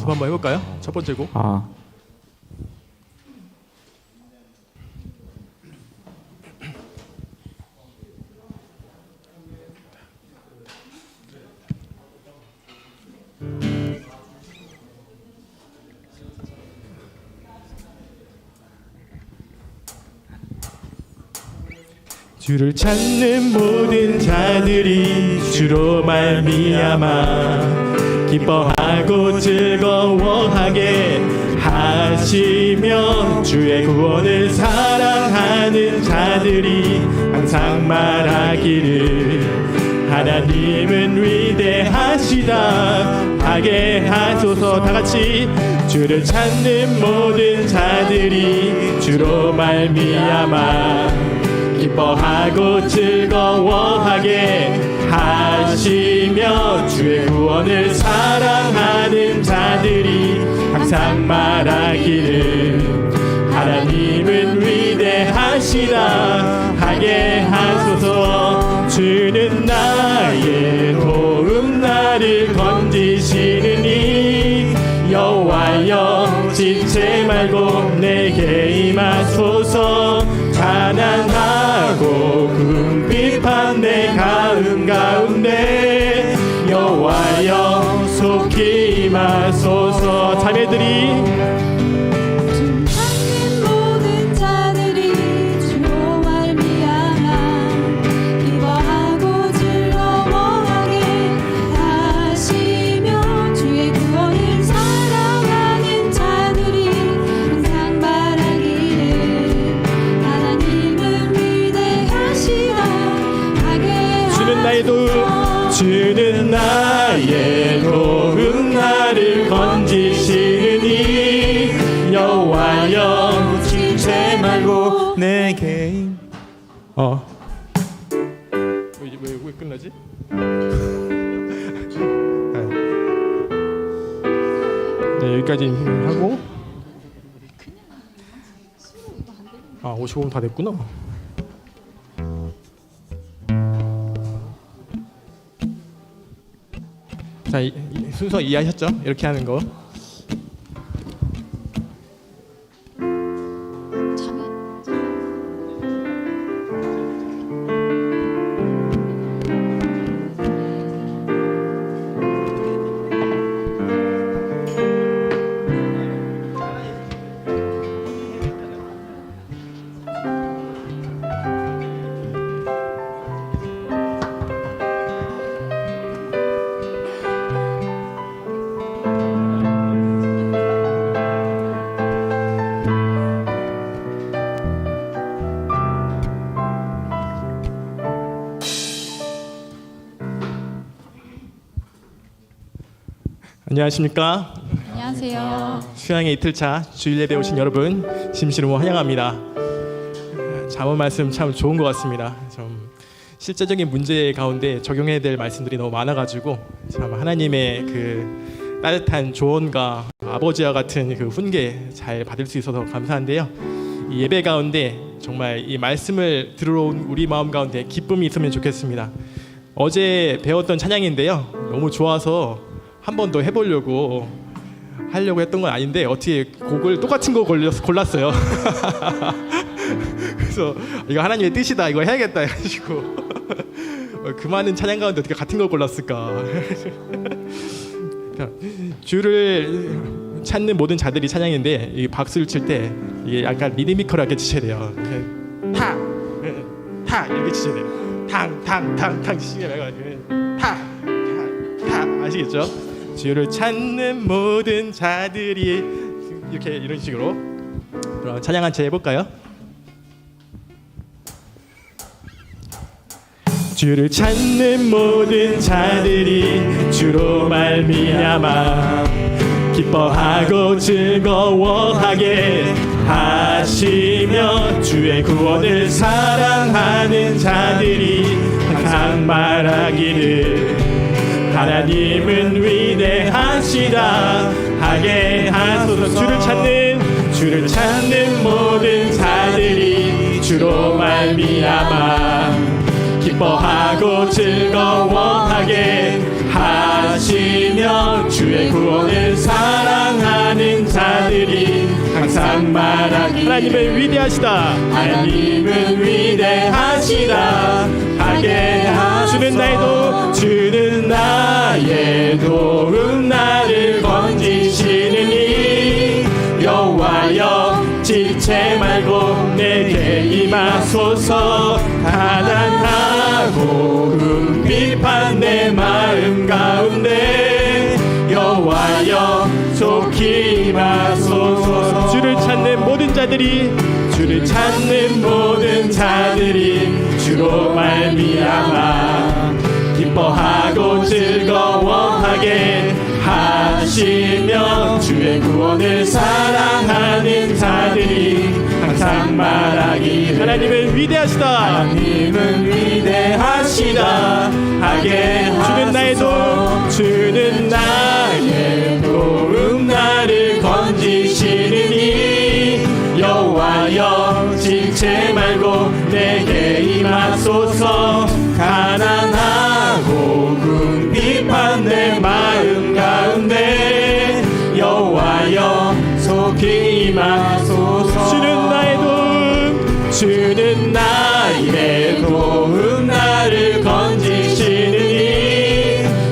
연습 한번 해볼까요? 첫 번째 곡. 주를 찾는 모든 자들이 주로 말미암아 기뻐하고 즐거워하게 하시며 주의 구원을 사랑하는 자들이 항상 말하기를 하나님은 위대하시다 하게 하소서. 다같이 주를 찾는 모든 자들이 주로 말미암아 기뻐하고 즐거워하게 하시며 주의 구원을 사랑하는 자들이 항상 말하기를 하나님은 위대하시다 하게 하소서. 주는 나의 도움 나를 건지시느니 여호와여 지체 말고 내게 임하소서. 가난하고 궁핍한 내 가움 가운데 여호와여 속히 임하소서. 자매들이 주는 나의 도움 나를 건지시느니 여호와여 지체 말고 내게 왜 끝나지? 네, 여기까지 하고 55분 다 됐구나. 자, 순서 이해하셨죠? 이렇게 하는 거. 안녕하십니까? 안녕하세요. 수양의 이틀차 주일 예배 오신 여러분 진심으로 환영합니다. 잠언 말씀 참 좋은 것 같습니다. 좀 실제적인 문제 가운데 적용해야 될 말씀들이 너무 많아가지고 참 하나님의 그 따뜻한 조언과 아버지와 같은 그 훈계 잘 받을 수 있어서 감사한데요. 이 예배 가운데 정말 이 말씀을 들으러 온 우리 마음 가운데 기쁨이 있으면 좋겠습니다. 어제 배웠던 찬양인데요, 너무 좋아서 한 번 더 해보려고 했던 건 아닌데 어떻게 곡을 똑같은 거 골랐어요. 그래서 이거 하나님의 뜻이다, 이거 해야겠다 해가지고 그 많은 찬양 가운데 어떻게 같은 걸 골랐을까. 주를 찾는 모든 자들이 찬양인데 이 박수를 칠 때 이게 약간 리드미컬하게 치셔야 돼요. 타 이렇게 치셔야 돼요. 탕 치시면 타 아시겠죠? 주를 찾는 모든 자들이 이렇게 이런 식으로. 그럼 찬양 한 채 해볼까요? 주를 찾는 모든 자들이 주로 말미암아 기뻐하고 즐거워하게 하시며 주의 구원을 사랑하는 자들이 항상 말하기를 하나님은 위대하시다 하게 하소서. 주를 찾는 모든 자들이 주로 말미암아 기뻐하고 즐거워하게 하시며 주의 구원을 사랑 말하기 하나님은 위대하시다. 하나님은 위대하시다 하게 하소서. 주는 나의 도움, 주는 나의 도움 나를 건지시느니 여호와여 지체 말고 내게 임하소서. 가난하고 궁핍한 내 마음 가운데 여호와여 속히 임하소서. 주를 찾는 모든 자들이 주를 찾는 모든 자들이 주로 말미암아 기뻐하고 즐거워하게 하시며 주의 구원을 사랑하는 자들이 항상 말하기를 하나님은 위대하시다. 하나님은 위대하시다 하게 주는 나의 도움, 하소서. 주는 나의 도움 나를 건지시느니 여호와여 지체 말고 내게 임하소서. 가난하고 궁핍한 내 마음 가운데 여호와여 속히 임하소서. 주는 나의 도움, 주는 나의 도움 나를 건지시느니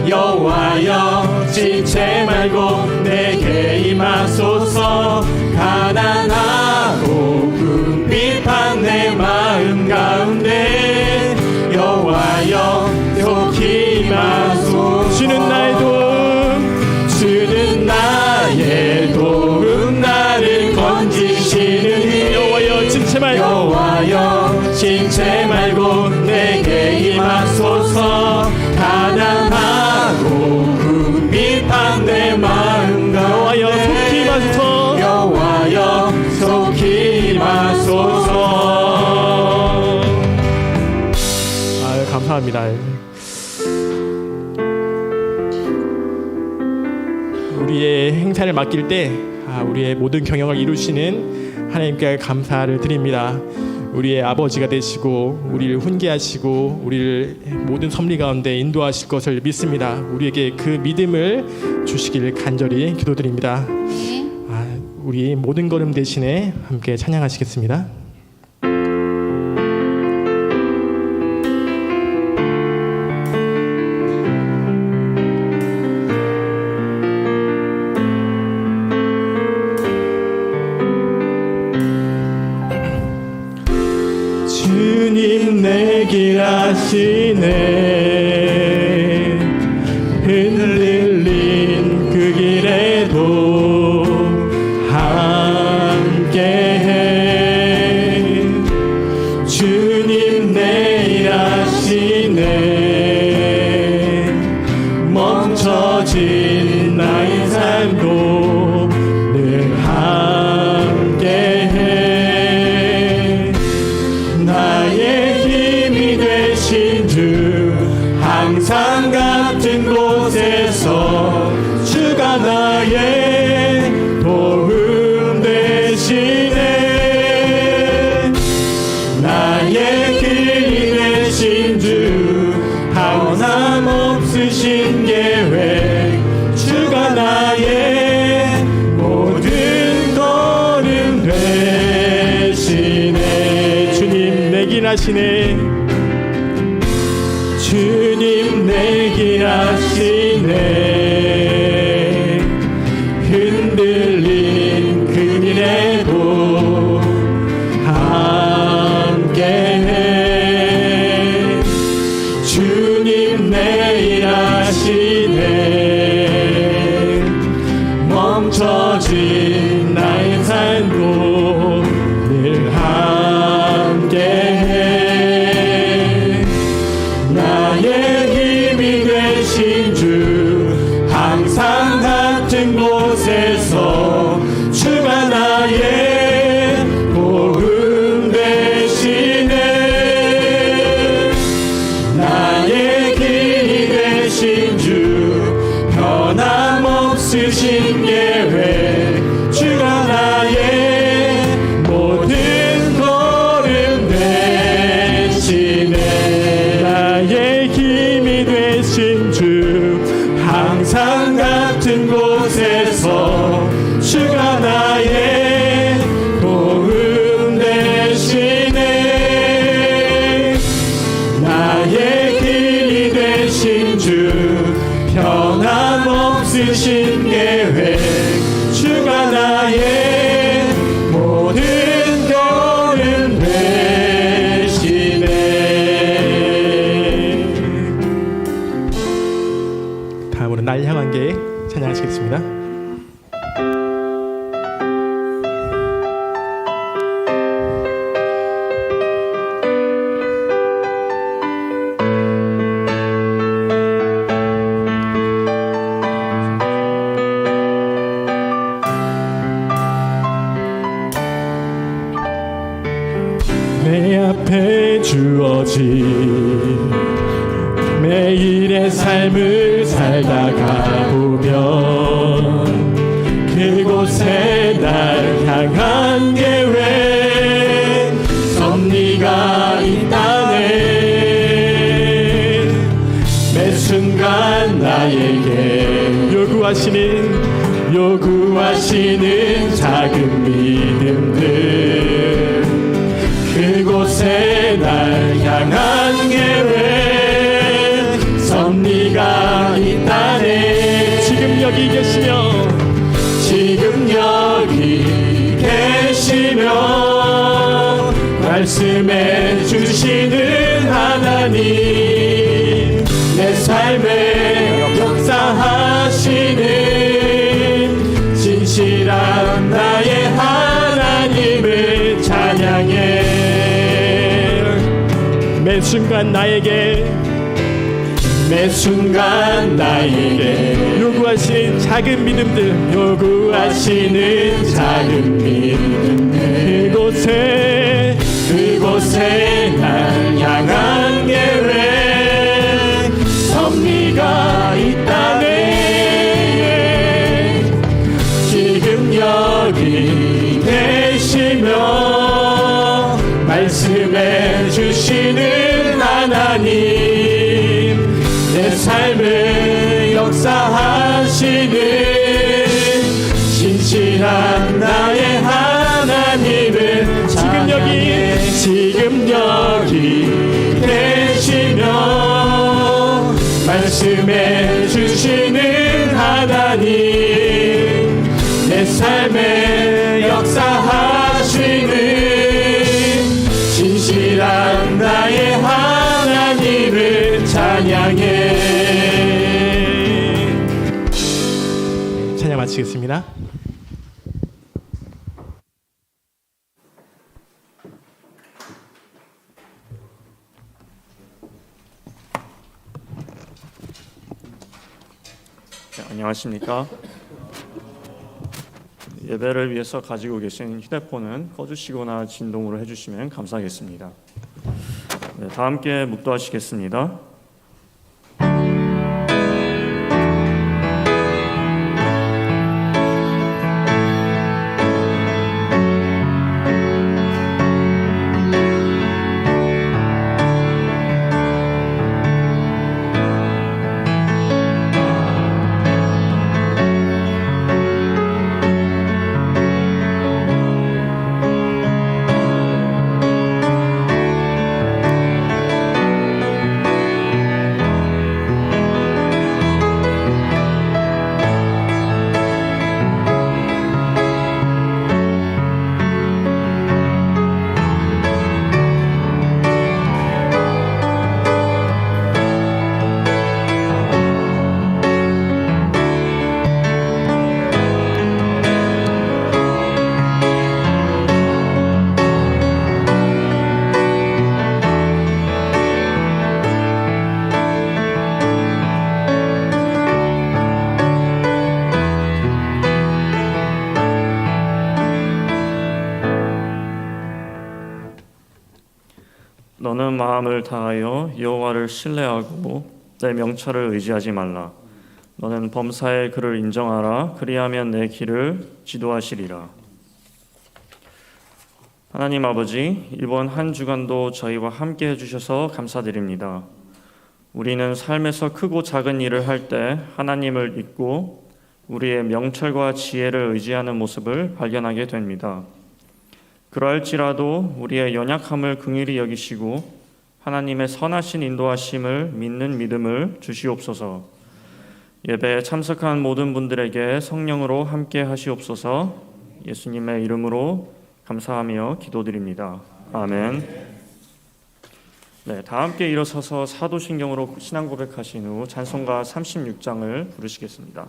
여호와여 지체 말고 내게 임하소서. 가난하고 궁핍한 내 마음 가운데 여호와여 속히 임하소서. 주는 나의 도움, 주는 나의 도움 나를 건지시느니 여호와여 지체 말고 여호와여 지체 말고 내게 임하소서. 가난하고 궁핍한 내 마음 여호와여 가운데 속히 임하소서. 여호와여 속히 임하소서. 아유, 감사합니다. 우리의 행사를 맡길 때 우리의 모든 경영을 이루시는 하나님께 감사를 드립니다. 우리의 아버지가 되시고 우리를 훈계하시고 우리를 모든 섭리 가운데 인도하실 것을 믿습니다. 우리에게 그 믿음을 주시길 간절히 기도드립니다. 네. 우리 모든 걸음 대신에 함께 찬양하시겠습니다. 주님 내 길 아시네. 흔들린 그 길에도 함께해. 주님 내 일 아시네. 멈춰진 나의 삶도 늘 함께해. 나의 힘이 되신 주 항상 같은 곳에서 주가 나의 도움 되시네. 나의 길이 되신 주 하나없으신 계획 주가 나의 모든 걸음 되시네. 주님 내 길 아시네. 주님 내 길 아시네. 흔들린 그 길에도 함께해. 주님 내 일 아시네. 멈춰진 나의 삶도 늘 함께해. 내 앞에 주어진 매일의 삶을 살다가 보면 그곳에 날 향한 계획 섭리가 있다네. 매 순간 나에게 요구하시는 작은 믿음들 그곳에 날 향한 계획 섭리가 있다네. 지금 여기 계시며 말씀해 주시는 하나님 내 삶에 역사하시는 진실한 나의 하나님을 찬양해. 매 순간 나에게 요구하시는 작은 믿음들 그곳에 날 향한 계획 섭리가 있다네. 지금 여기 계시며 말씀해 주시는 하나님 내 삶을 역사하시는 진실한 나의 하나님을 지금 여기 계시며 말씀해 주시는 하나님 내 삶에 역사하시는 진실한 나의 하나님을 찬양해. 찬양 마치겠습니다. 네, 안녕하십니까? 예배를 위해서 가지고 계신 휴대폰은 꺼주시거나 진동으로 해주시면 감사하겠습니다. 네, 다 함께 묵도하시겠습니다. 너는 마음을 다하여 여호와를 신뢰하고 내 명철을 의지하지 말라. 너는 범사의 그를 인정하라. 그리하면 내 길을 지도하시리라. 하나님 아버지, 이번 한 주간도 저희와 함께 해주셔서 감사드립니다. 우리는 삶에서 크고 작은 일을 할 때 하나님을 잊고 우리의 명철과 지혜를 의지하는 모습을 발견하게 됩니다. 그러할지라도 우리의 연약함을 긍휼히 여기시고 하나님의 선하신 인도하심을 믿는 믿음을 주시옵소서. 예배에 참석한 모든 분들에게 성령으로 함께 하시옵소서. 예수님의 이름으로 감사하며 기도드립니다. 아멘. 네, 다 함께 일어서서 사도신경으로 신앙 고백하신 후 찬송가 36장을 부르시겠습니다.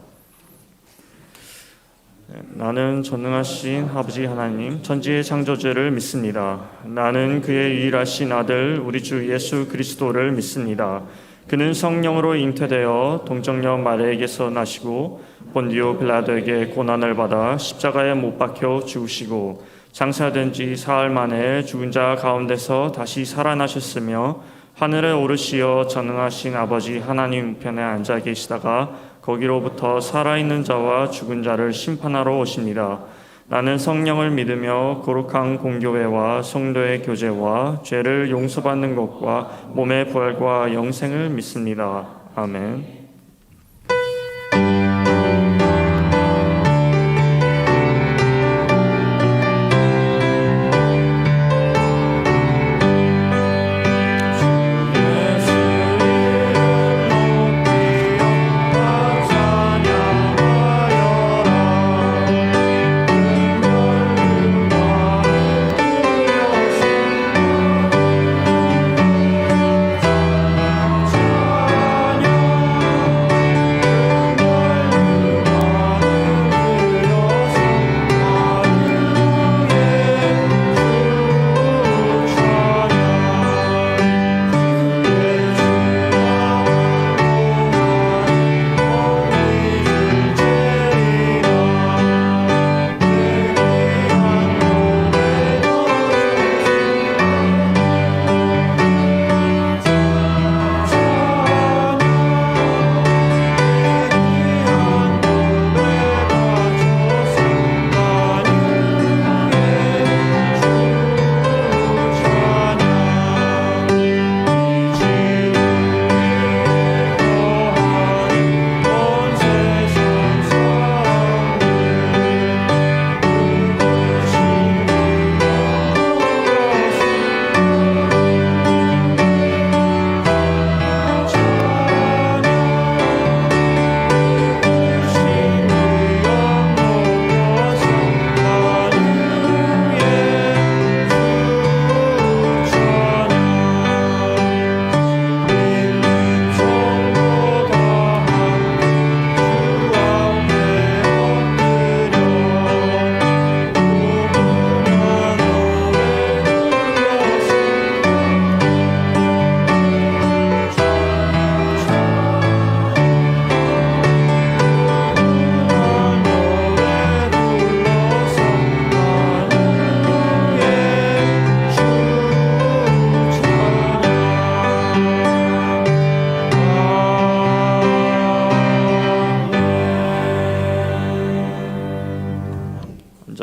나는 전능하신 아버지 하나님 천지의 창조주를 믿습니다. 나는 그의 유일하신 아들 우리 주 예수 그리스도를 믿습니다. 그는 성령으로 잉태되어 동정녀 마리아에게서 나시고 본디오 빌라도에게 고난을 받아 십자가에 못 박혀 죽으시고 장사된 지 사흘 만에 죽은 자 가운데서 다시 살아나셨으며 하늘에 오르시어 전능하신 아버지 하나님 우편에 앉아 계시다가 거기로부터 살아있는 자와 죽은 자를 심판하러 오십니다. 나는 성령을 믿으며 거룩한 공교회와 성도의 교제와 죄를 용서받는 것과 몸의 부활과 영생을 믿습니다. 아멘.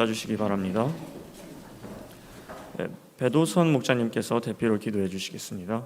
앉아주시기 바랍니다. 네, 배도선 목자님께서 대표로 기도해 주시겠습니다.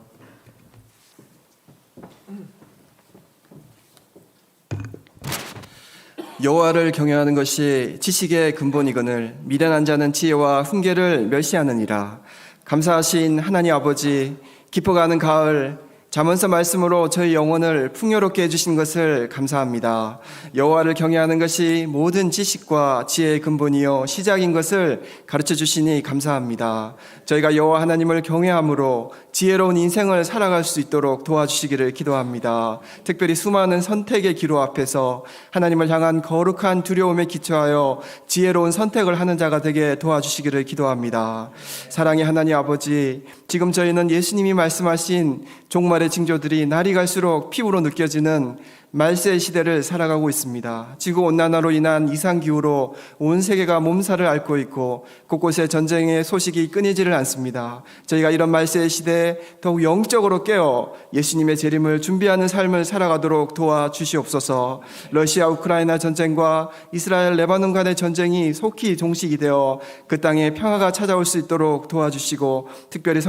여호와를 경외하는 것이 지식의 근본이거늘 미련한 자는 지혜와 훈계를 멸시하느니라. 감사하신 하나님 아버지, 깊어가는 가을 잠언서 말씀으로 저희 영혼을 풍요롭게 해주신 것을 감사합니다. 여호와를 경외하는 것이 모든 지식과 지혜의 근본이요 시작인 것을 가르쳐 주시니 감사합니다. 저희가 여호와 하나님을 경외함으로 지혜로운 인생을 살아갈 수 있도록 도와주시기를 기도합니다. 특별히 수많은 선택의 기로 앞에서 하나님을 향한 거룩한 두려움에 기초하여 지혜로운 선택을 하는 자가 되게 도와주시기를 기도합니다. 사랑의 하나님 아버지, 지금 저희는 예수님이 말씀하신 종말의 징조들이 날이 갈수록 피부로 느껴지는 말세의 시대를 살아가고 있습니다. 지구온난화로 인한 이상기후로 온 세계가 몸살을 앓고 있고 곳곳에 전쟁의 소식이 끊이지를 않습니다. 저희가 이런 말세의 시대에 더욱 영적으로 깨어 예수님의 재림을 준비하는 삶을 살아가도록 도와주시옵소서. 러시아 우크라이나 전쟁과 이스라엘 레바논 간의 전쟁이 속히 종식이 되어 그 땅에 평화가 찾아올 수 있도록 도와주시고 특별히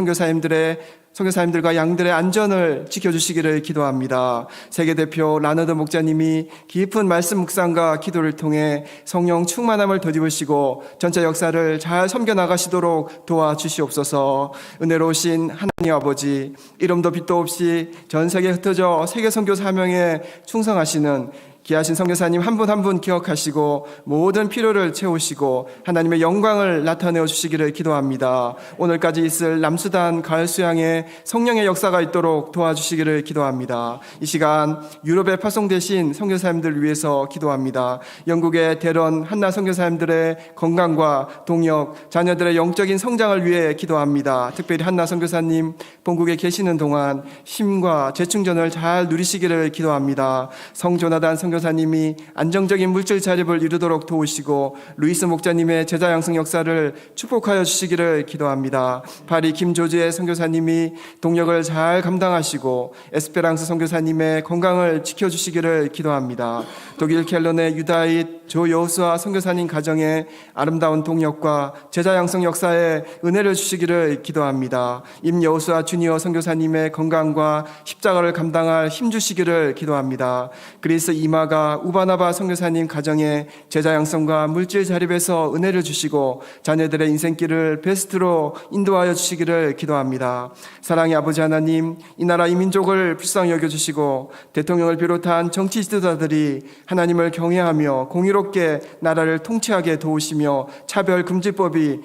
선교사님들과 양들의 안전을 지켜주시기를 기도합니다. 세계대표 라너드 목자님이 깊은 말씀 묵상과 기도를 통해 성령 충만함을 덧입으시고 전체 역사를 잘 섬겨나가시도록 도와주시옵소서. 은혜로우신 하나님 아버지, 이름도 빛도 없이 전 세계에 흩어져 세계 선교 사명에 충성하시는 귀하신 선교사님 한 분 한 분 기억하시고 모든 필요를 채우시고 하나님의 영광을 나타내어 주시기를 기도합니다. 오늘까지 있을 남수단 가을 수양에 성령의 역사가 있도록 도와주시기를 기도합니다. 이 시간 유럽에 파송되신 선교사님들 위해서 기도합니다. 영국의 대런 한나 선교사님들의 건강과 동역, 자녀들의 영적인 성장을 위해 기도합니다. 특별히 한나 선교사님 본국에 계시는 동안 힘과 재충전을 잘 누리시기를 기도합니다. 성조나단 선교사님 선교사님이 안정적인 물질 자립을 이루도록 도우시고 루이스 목자님의 제자 양성 역사를 축복하여 주시기를 기도합니다. 파리 김조지의 선교사님이 동력을 잘 감당하시고 에스페랑스 선교사님의 건강을 지켜주시기를 기도합니다. 독일 켈런의 유다잇 조 여호수아 선교사님 가정에 아름다운 동력과 제자 양성 역사에 은혜를 주시기를 기도합니다. 임 여호수아 주니어 선교사님의 건강과 십자가를 감당할 힘 주시기를 기도합니다. 그리스 이마가 우바나바 선교사님 가정에 제자 양성과 물질 자립에서 은혜를 주시고 자녀들의 인생길을 베스트로 인도하여 주시기를 기도합니다. 사랑의 아버지 하나님, 이 나라 이 민족을 불쌍히 여겨주시고 대통령을 비롯한 정치 지도자들이 하나님을 경외하며 공의롭게 나라를 통치하게 도우시며 차별금지법이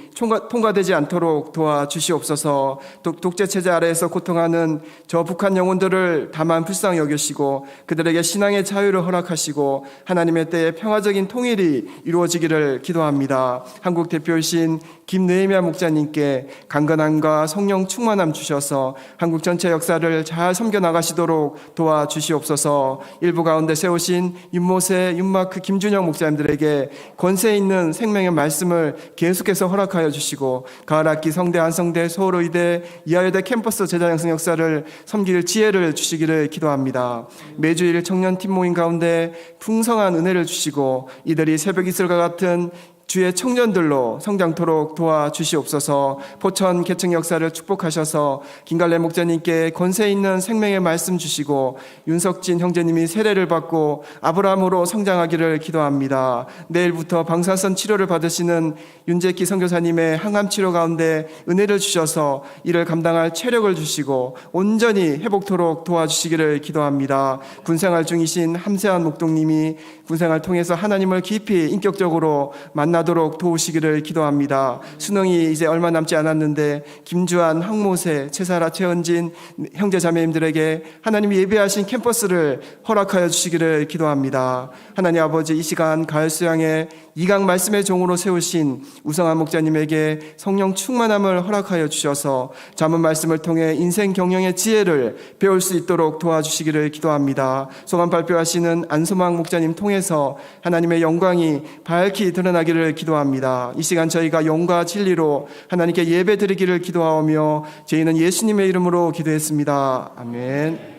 통과되지 않도록 도와주시옵소서. 독재체제 아래에서 고통하는 저 북한 영혼들을 다만 불쌍히 여기시고 그들에게 신앙의 자유를 허락하시고 하나님의 때에 평화적인 통일이 이루어지기를 기도합니다. 한국 대표이신 김느헤미야 목자님께 강건함과 성령 충만함 주셔서 한국 전체 역사를 잘 섬겨나가시도록 도와주시옵소서. 일부 가운데 세우신 윤모세, 윤마크, 김준영 목사님들에게 권세 있는 생명의 말씀을 계속해서 허락하여 주시고 가을학기 성대, 한성대, 서울의대, 이하여대 캠퍼스 제자 양성 역사를 섬길 지혜를 주시기를 기도합니다. 매주일 청년팀 모임 가운데 풍성한 은혜를 주시고 이들이 새벽 이슬과 같은 주의 청년들로 성장토록 도와주시옵소서. 포천 개척 역사를 축복하셔서 김갈래 목자님께 권세 있는 생명의 말씀 주시고 윤석진 형제님이 세례를 받고 아브라함으로 성장하기를 기도합니다. 내일부터 방사선 치료를 받으시는 윤재기 선교사님의 항암 치료 가운데 은혜를 주셔서 이를 감당할 체력을 주시고 온전히 회복토록 도와주시기를 기도합니다. 군생활 중이신 함세한 목동님이 군생활 통해서 하나님을 깊이 인격적으로 만나도록 도우시기를 기도합니다. 수능이 이제 얼마 남지 않았는데 김주한, 황모세, 최사라, 최은진 형제 자매님들에게 하나님이 예배하신 캠퍼스를 허락하여 주시기를 기도합니다. 하나님 아버지, 이 시간 가을 수양에 이강 말씀의 종으로 세우신 우성한 목자님에게 성령 충만함을 허락하여 주셔서 잠언 말씀을 통해 인생 경영의 지혜를 배울 수 있도록 도와주시기를 기도합니다. 소감 발표하시는 안소망 목자님 통해서 하나님의 영광이 밝히 드러나기를 기도합니다. 이 시간 저희가 영과 진리로 하나님께 예배 드리기를 기도하오며 저희는 예수님의 이름으로 기도했습니다. 아멘.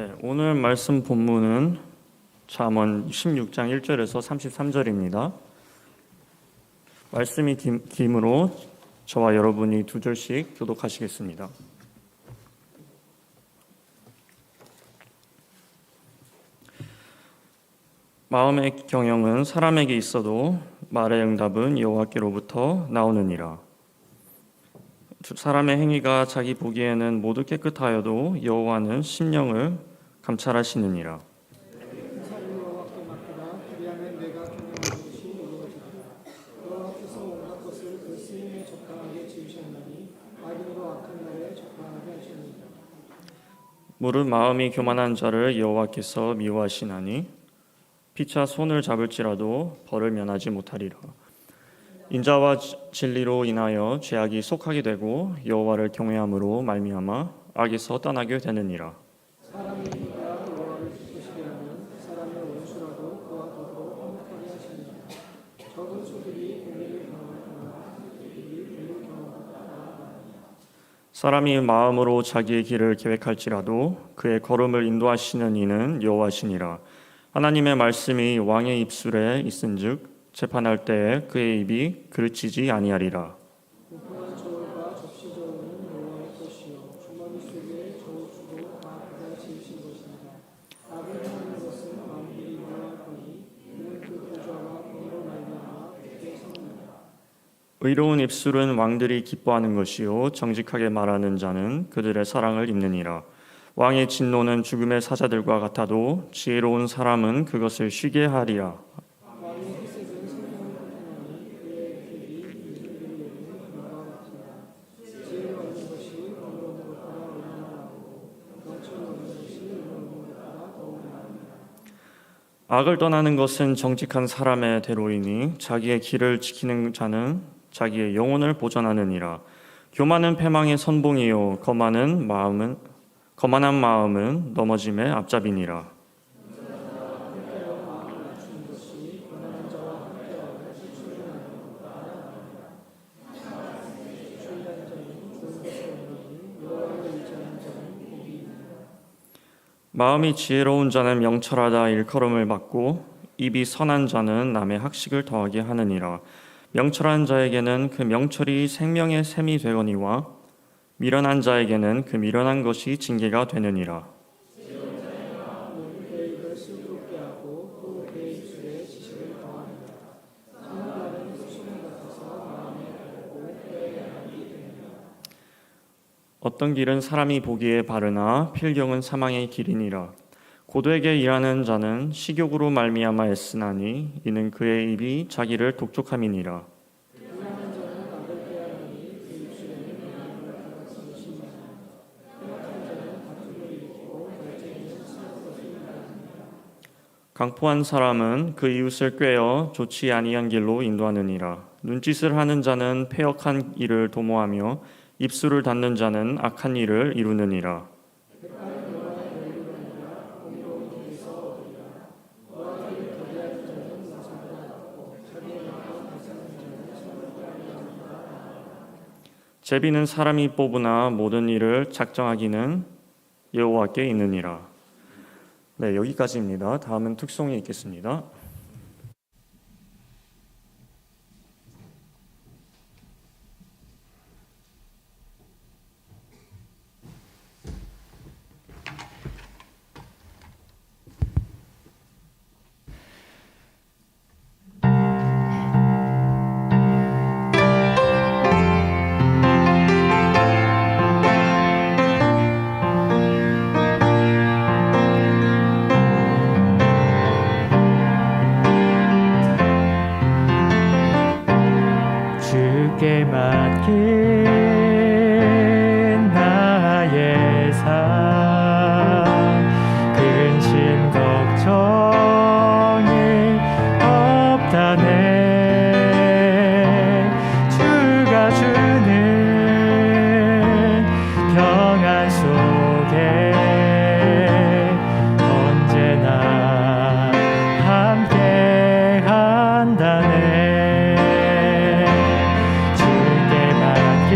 네, 오늘 말씀 본문은 잠언 16장 1절에서 33절입니다. 말씀이 기므로 저와 여러분이 두 절씩 교독하시겠습니다. 마음의 경영은 사람에게 있어도 말의 응답은 여호와께로부터 나오느니라. 사람의 행위가 자기 보기에는 모두 깨끗하여도 여호와는 심령을 감찰하시느니라. 무릇 마음이 교만한 자를 여호와께서 미워하시나니 피차 손을 잡을지라도 벌을 면하지 못하리라. 인자와 진리로 인하여 죄악이 속하게 되고 여호와를 경외함으로 말미암아 악에서 떠나게 되느니라. 사람이 마음으로 자기의 길을 계획할지라도 그의 걸음을 인도하시는 이는 여호와시니라. 하나님의 말씀이 왕의 입술에 있은즉 재판할 때에 그의 입이 그르치지 아니하리라. 의로운 입술은 왕들이 기뻐하는 것이요 정직하게 말하는 자는 그들의 사랑을 입느니라. 왕의 진노는 죽음의 사자들과 같아도 지혜로운 사람은 그것을 쉬게 하리라. 악을 떠나는 것은 정직한 사람의 대로이니 자기의 길을 지키는 자는 자기의 영혼을 보전하느니라. 교만은 패망의 선봉이요 거만한 마음은 넘어짐의 앞잡이니라. 마음이 지혜로운 자는 명철하다 일컬음을 받고 입이 선한 자는 남의 학식을 더하게 하느니라. 명철한 자에게는 그 명철이 생명의 샘이 되거니와 미련한 자에게는 그 미련한 것이 징계가 되느니라. 어떤 길은 사람이 보기에 바르나 필경은 사망의 길이니라. 고되게 일하는 자는 식욕으로 말미암아 애쓰나니 이는 그의 입이 자기를 독촉함이니라. 강포한 사람은 그 이웃을 꾀어 좋지 아니한 길로 인도하느니라. 눈짓을 하는 자는 패역한 일을 도모하며 입술을 닫는 자는 악한 일을 이루느니라. 제비는 사람이 뽑으나 모든 일을 작정하기는 여호와께 있느니라. 네, 여기까지입니다. 다음은 특송이 있겠습니다. 주께 맡긴 나의 삶 근심 걱정이 없다네. 주가 주는 평안 속에 언제나 함께 한다네. 주께 맡긴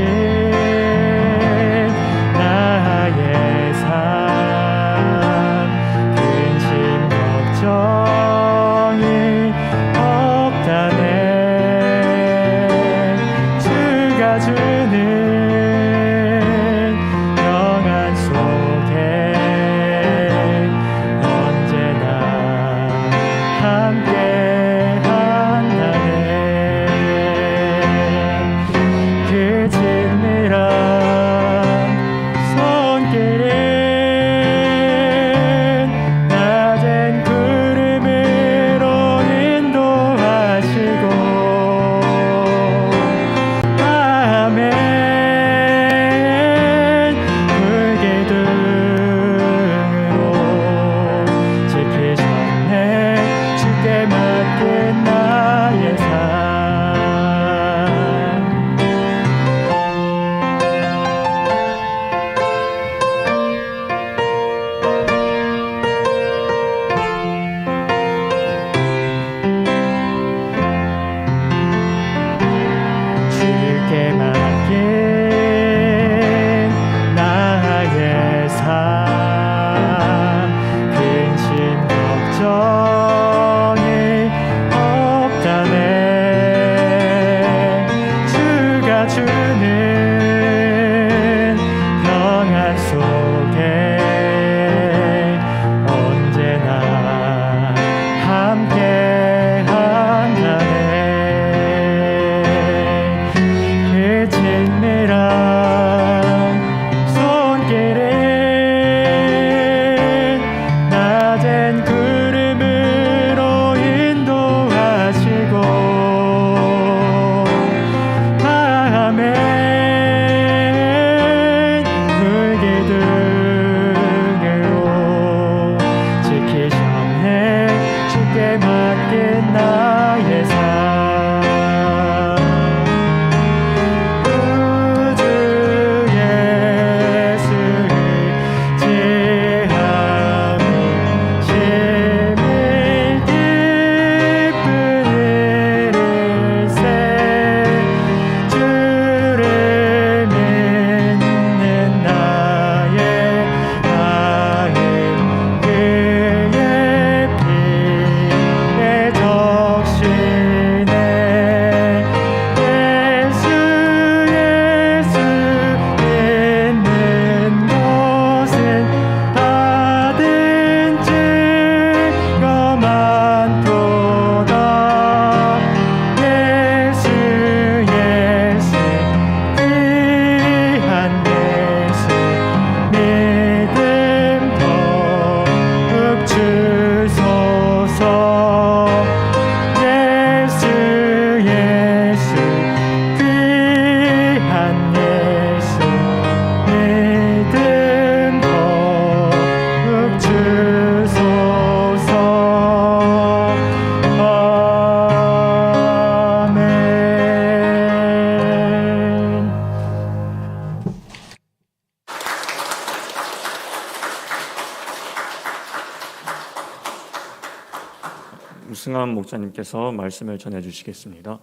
우승한 목사님께서 말씀을 전해 주시겠습니다.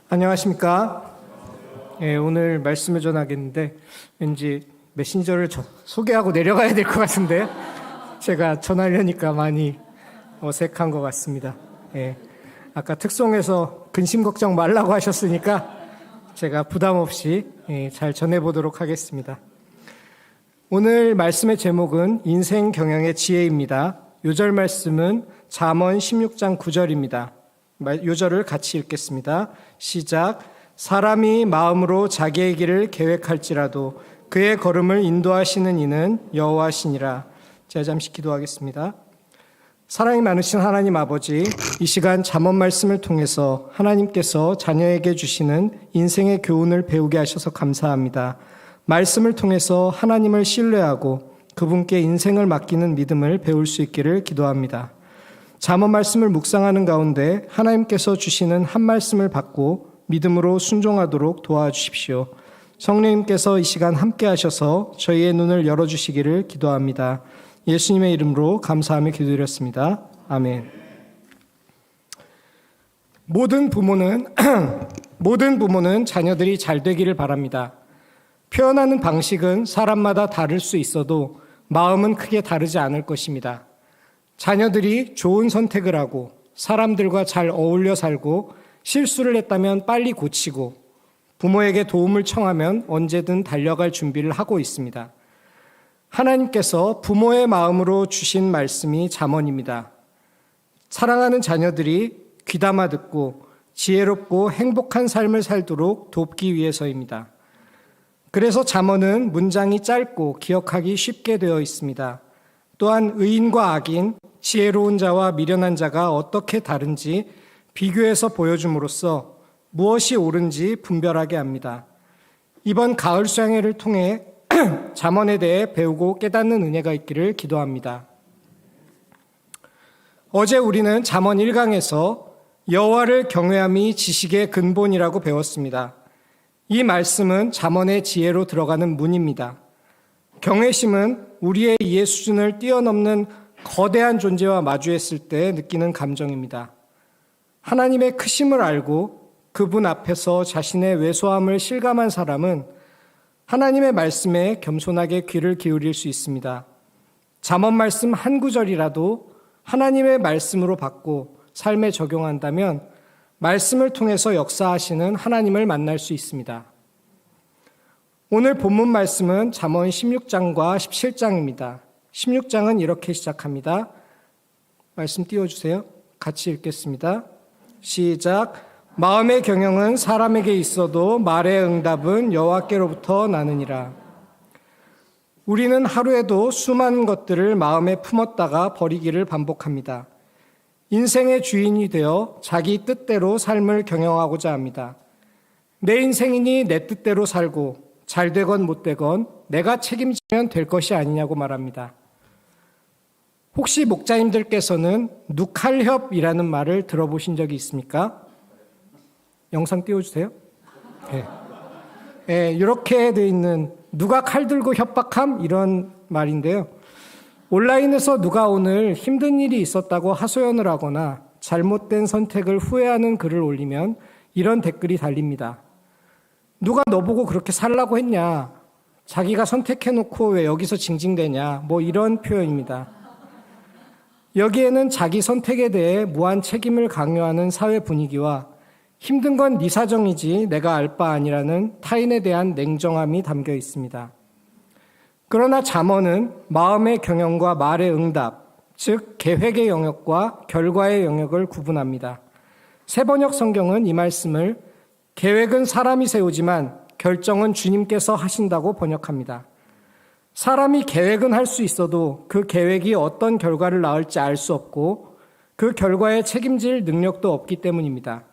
안녕하십니까? 오늘 말씀을 전하겠는데 왠지 메신저를 소개하고 내려가야 될 것 같은데 제가 전하려니까 많이 어색한 것 같습니다. 아까 특송에서 근심 걱정 말라고 하셨으니까 제가 부담 없이 잘 전해보도록 하겠습니다. 오늘 말씀의 제목은 인생 경영의 지혜입니다. 요절 말씀은 잠언 16장 9절입니다. 요절을 같이 읽겠습니다. 시작. 사람이 마음으로 자기의 길을 계획할지라도 그의 걸음을 인도하시는 이는 여호와시니라. 제가 잠시 기도하겠습니다. 사랑이 많으신 하나님 아버지, 이 시간 잠언 말씀을 통해서 하나님께서 자녀에게 주시는 인생의 교훈을 배우게 하셔서 감사합니다. 말씀을 통해서 하나님을 신뢰하고 그분께 인생을 맡기는 믿음을 배울 수 있기를 기도합니다. 잠언 말씀을 묵상하는 가운데 하나님께서 주시는 한 말씀을 받고 믿음으로 순종하도록 도와주십시오. 성령님께서 이 시간 함께 하셔서 저희의 눈을 열어주시기를 기도합니다. 예수님의 이름으로 감사하며 기도드렸습니다. 아멘. 모든 부모는 자녀들이 잘 되기를 바랍니다. 표현하는 방식은 사람마다 다를 수 있어도 마음은 크게 다르지 않을 것입니다. 자녀들이 좋은 선택을 하고 사람들과 잘 어울려 살고 실수를 했다면 빨리 고치고 부모에게 도움을 청하면 언제든 달려갈 준비를 하고 있습니다. 하나님께서 부모의 마음으로 주신 말씀이 잠언입니다. 사랑하는 자녀들이 귀담아 듣고 지혜롭고 행복한 삶을 살도록 돕기 위해서입니다. 그래서 잠언은 문장이 짧고 기억하기 쉽게 되어 있습니다. 또한 의인과 악인, 지혜로운 자와 미련한 자가 어떻게 다른지 비교해서 보여줌으로써 무엇이 옳은지 분별하게 합니다. 이번 가을 수양회를 통해 잠언에 대해 배우고 깨닫는 은혜가 있기를 기도합니다. 어제 우리는 잠언 1강에서 여호와를 경외함이 지식의 근본이라고 배웠습니다. 이 말씀은 잠언의 지혜로 들어가는 문입니다. 경외심은 우리의 이해 수준을 뛰어넘는 거대한 존재와 마주했을 때 느끼는 감정입니다. 하나님의 크심을 알고 그분 앞에서 자신의 왜소함을 실감한 사람은 하나님의 말씀에 겸손하게 귀를 기울일 수 있습니다. 잠언 말씀 한 구절이라도 하나님의 말씀으로 받고 삶에 적용한다면 말씀을 통해서 역사하시는 하나님을 만날 수 있습니다. 오늘 본문 말씀은 잠언 16장과 17장입니다. 16장은 이렇게 시작합니다. 말씀 띄워주세요. 같이 읽겠습니다. 시작. 마음의 경영은 사람에게 있어도 말의 응답은 여호와께로부터 나느니라. 우리는 하루에도 수많은 것들을 마음에 품었다가 버리기를 반복합니다. 인생의 주인이 되어 자기 뜻대로 삶을 경영하고자 합니다. 내 인생이니 내 뜻대로 살고 잘 되건 못 되건 내가 책임지면 될 것이 아니냐고 말합니다. 혹시 목자님들께서는 누칼협이라는 말을 들어보신 적이 있습니까? 영상 띄워주세요. 네, 이렇게 돼 있는 누가 칼 들고 협박함 이런 말인데요. 온라인에서 누가 오늘 힘든 일이 있었다고 하소연을 하거나 잘못된 선택을 후회하는 글을 올리면 이런 댓글이 달립니다. 누가 너보고 그렇게 살라고 했냐? 자기가 선택해놓고 왜 여기서 징징대냐? 뭐 이런 표현입니다. 여기에는 자기 선택에 대해 무한 책임을 강요하는 사회 분위기와 힘든 건 네 사정이지 내가 알 바 아니라는 타인에 대한 냉정함이 담겨 있습니다. 그러나 잠언은 마음의 경영과 말의 응답, 즉 계획의 영역과 결과의 영역을 구분합니다. 새번역 성경은 이 말씀을 계획은 사람이 세우지만 결정은 주님께서 하신다고 번역합니다. 사람이 계획은 할 수 있어도 그 계획이 어떤 결과를 낳을지 알 수 없고 그 결과에 책임질 능력도 없기 때문입니다.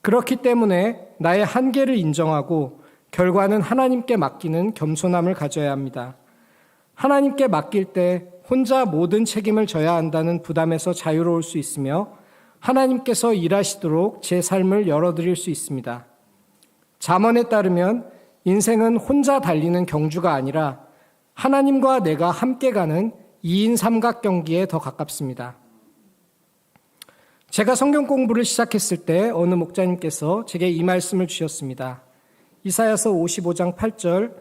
그렇기 때문에 나의 한계를 인정하고 결과는 하나님께 맡기는 겸손함을 가져야 합니다. 하나님께 맡길 때 혼자 모든 책임을 져야 한다는 부담에서 자유로울 수 있으며 하나님께서 일하시도록 제 삶을 열어드릴 수 있습니다. 잠언에 따르면 인생은 혼자 달리는 경주가 아니라 하나님과 내가 함께 가는 2인 삼각경기에 더 가깝습니다. 제가 성경 공부를 시작했을 때 어느 목자님께서 제게 이 말씀을 주셨습니다. 이사야서 55장 8절,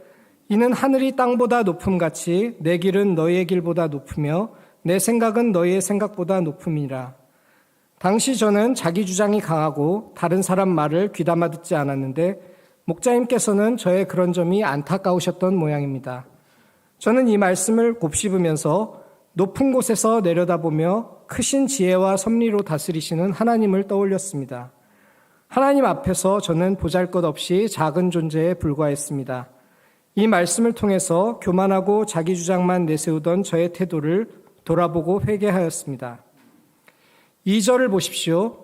이는 하늘이 땅보다 높음같이 내 길은 너희의 길보다 높으며 내 생각은 너희의 생각보다 높음이라. 당시 저는 자기 주장이 강하고 다른 사람 말을 귀담아 듣지 않았는데 목자님께서는 저의 그런 점이 안타까우셨던 모양입니다. 저는 이 말씀을 곱씹으면서 높은 곳에서 내려다보며 크신 지혜와 섭리로 다스리시는 하나님을 떠올렸습니다. 하나님 앞에서 저는 보잘것없이 작은 존재에 불과했습니다. 이 말씀을 통해서 교만하고 자기 주장만 내세우던 저의 태도를 돌아보고 회개하였습니다. 2절을 보십시오.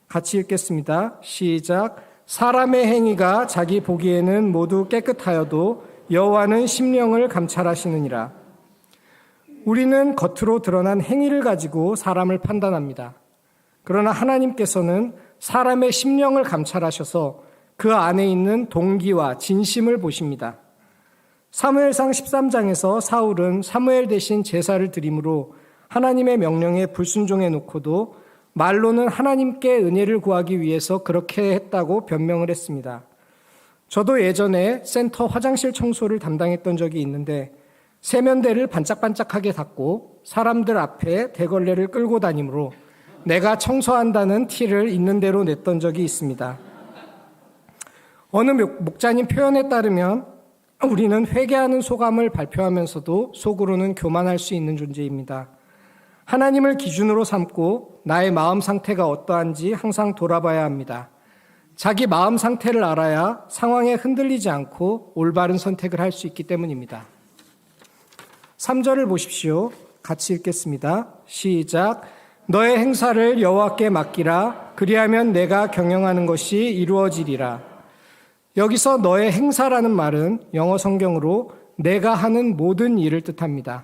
같이 읽겠습니다. 시작. 사람의 행위가 자기 보기에는 모두 깨끗하여도 여호와는 심령을 감찰하시느니라. 우리는 겉으로 드러난 행위를 가지고 사람을 판단합니다. 그러나 하나님께서는 사람의 심령을 감찰하셔서 그 안에 있는 동기와 진심을 보십니다. 사무엘상 13장에서 사울은 사무엘 대신 제사를 드림으로 하나님의 명령에 불순종해 놓고도 말로는 하나님께 은혜를 구하기 위해서 그렇게 했다고 변명을 했습니다. 저도 예전에 센터 화장실 청소를 담당했던 적이 있는데 세면대를 반짝반짝하게 닫고 사람들 앞에 대걸레를 끌고 다니므로 내가 청소한다는 티를 있는 대로 냈던 적이 있습니다. 어느 목자님 표현에 따르면 우리는 회개하는 소감을 발표하면서도 속으로는 교만할 수 있는 존재입니다. 하나님을 기준으로 삼고 나의 마음 상태가 어떠한지 항상 돌아봐야 합니다. 자기 마음 상태를 알아야 상황에 흔들리지 않고 올바른 선택을 할 수 있기 때문입니다. 3절을 보십시오. 같이 읽겠습니다. 시작. 너의 행사를 여호와께 맡기라. 그리하면 내가 경영하는 것이 이루어지리라. 여기서 너의 행사라는 말은 영어 성경으로 내가 하는 모든 일을 뜻합니다.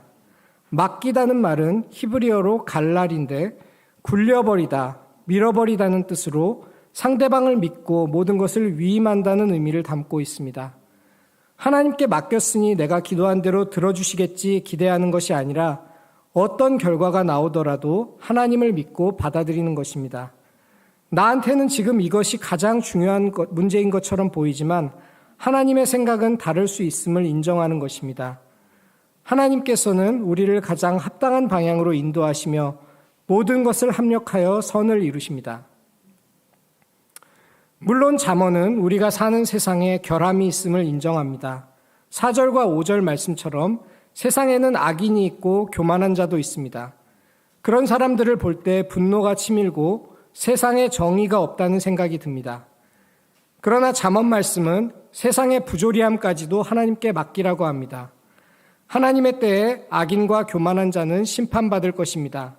맡기다는 말은 히브리어로 갈랄인데 굴려버리다, 밀어버리다는 뜻으로 상대방을 믿고 모든 것을 위임한다는 의미를 담고 있습니다. 하나님께 맡겼으니 내가 기도한 대로 들어주시겠지 기대하는 것이 아니라 어떤 결과가 나오더라도 하나님을 믿고 받아들이는 것입니다. 나한테는 지금 이것이 가장 중요한 문제인 것처럼 보이지만 하나님의 생각은 다를 수 있음을 인정하는 것입니다. 하나님께서는 우리를 가장 합당한 방향으로 인도하시며 모든 것을 합력하여 선을 이루십니다. 물론 잠언은 우리가 사는 세상에 결함이 있음을 인정합니다. 4절과 5절 말씀처럼 세상에는 악인이 있고 교만한 자도 있습니다. 그런 사람들을 볼 때 분노가 치밀고 세상에 정의가 없다는 생각이 듭니다. 그러나 잠언 말씀은 세상의 부조리함까지도 하나님께 맡기라고 합니다. 하나님의 때에 악인과 교만한 자는 심판받을 것입니다.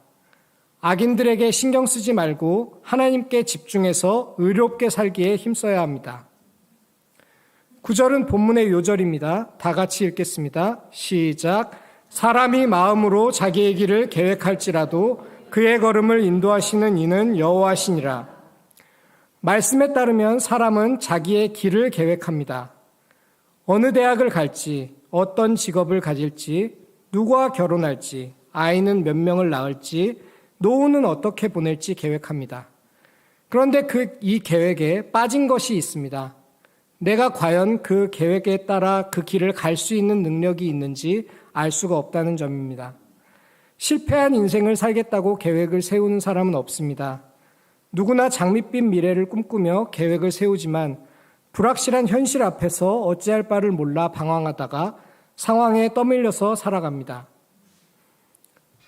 악인들에게 신경 쓰지 말고 하나님께 집중해서 의롭게 살기에 힘써야 합니다. 9절은 본문의 요절입니다. 다 같이 읽겠습니다. 시작. 사람이 마음으로 자기의 길을 계획할지라도 그의 걸음을 인도하시는 이는 여호와시니라. 말씀에 따르면 사람은 자기의 길을 계획합니다. 어느 대학을 갈지, 어떤 직업을 가질지, 누구와 결혼할지, 아이는 몇 명을 낳을지, 노후는 어떻게 보낼지 계획합니다. 그런데 이 계획에 빠진 것이 있습니다. 내가 과연 그 계획에 따라 그 길을 갈 수 있는 능력이 있는지 알 수가 없다는 점입니다. 실패한 인생을 살겠다고 계획을 세우는 사람은 없습니다. 누구나 장밋빛 미래를 꿈꾸며 계획을 세우지만 불확실한 현실 앞에서 어찌할 바를 몰라 방황하다가 상황에 떠밀려서 살아갑니다.